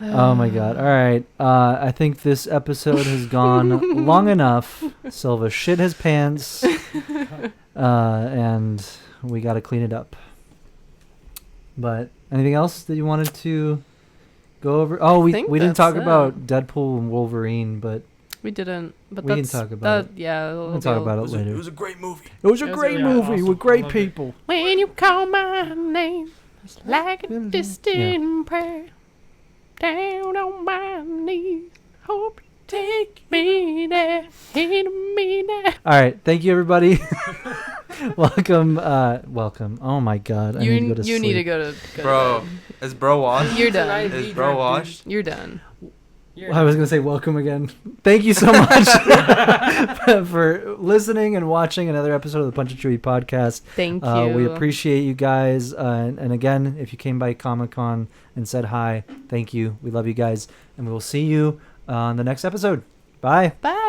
Oh my god. All right. I think this episode has gone long enough. Silva shit his pants. And we got to clean it up. But anything else that you wanted to go over? Oh, we think didn't that's talk it. about Deadpool and Wolverine, but We didn't, but We can that's talk about it. Yeah, We'll talk about it later. It was a great movie. It was a It was a- great yeah, movie awesome. with I great loved it. people. When you call my name, it's like a distant prayer. Down on my knees, hope you take me there. Hate me there. All right, thank you everybody. welcome. Oh my God, I need to go to You sleep. need to go to Bro, bed. is bro washed? You're done. Is bro washed? You're done. I was gonna say welcome again. Thank you so much for listening and watching another episode of the Punch and Chewie podcast. Thank you. We appreciate you guys. And again, if you came by Comic-Con and said hi, thank you. We love you guys, and we will see you on the next episode. Bye. Bye.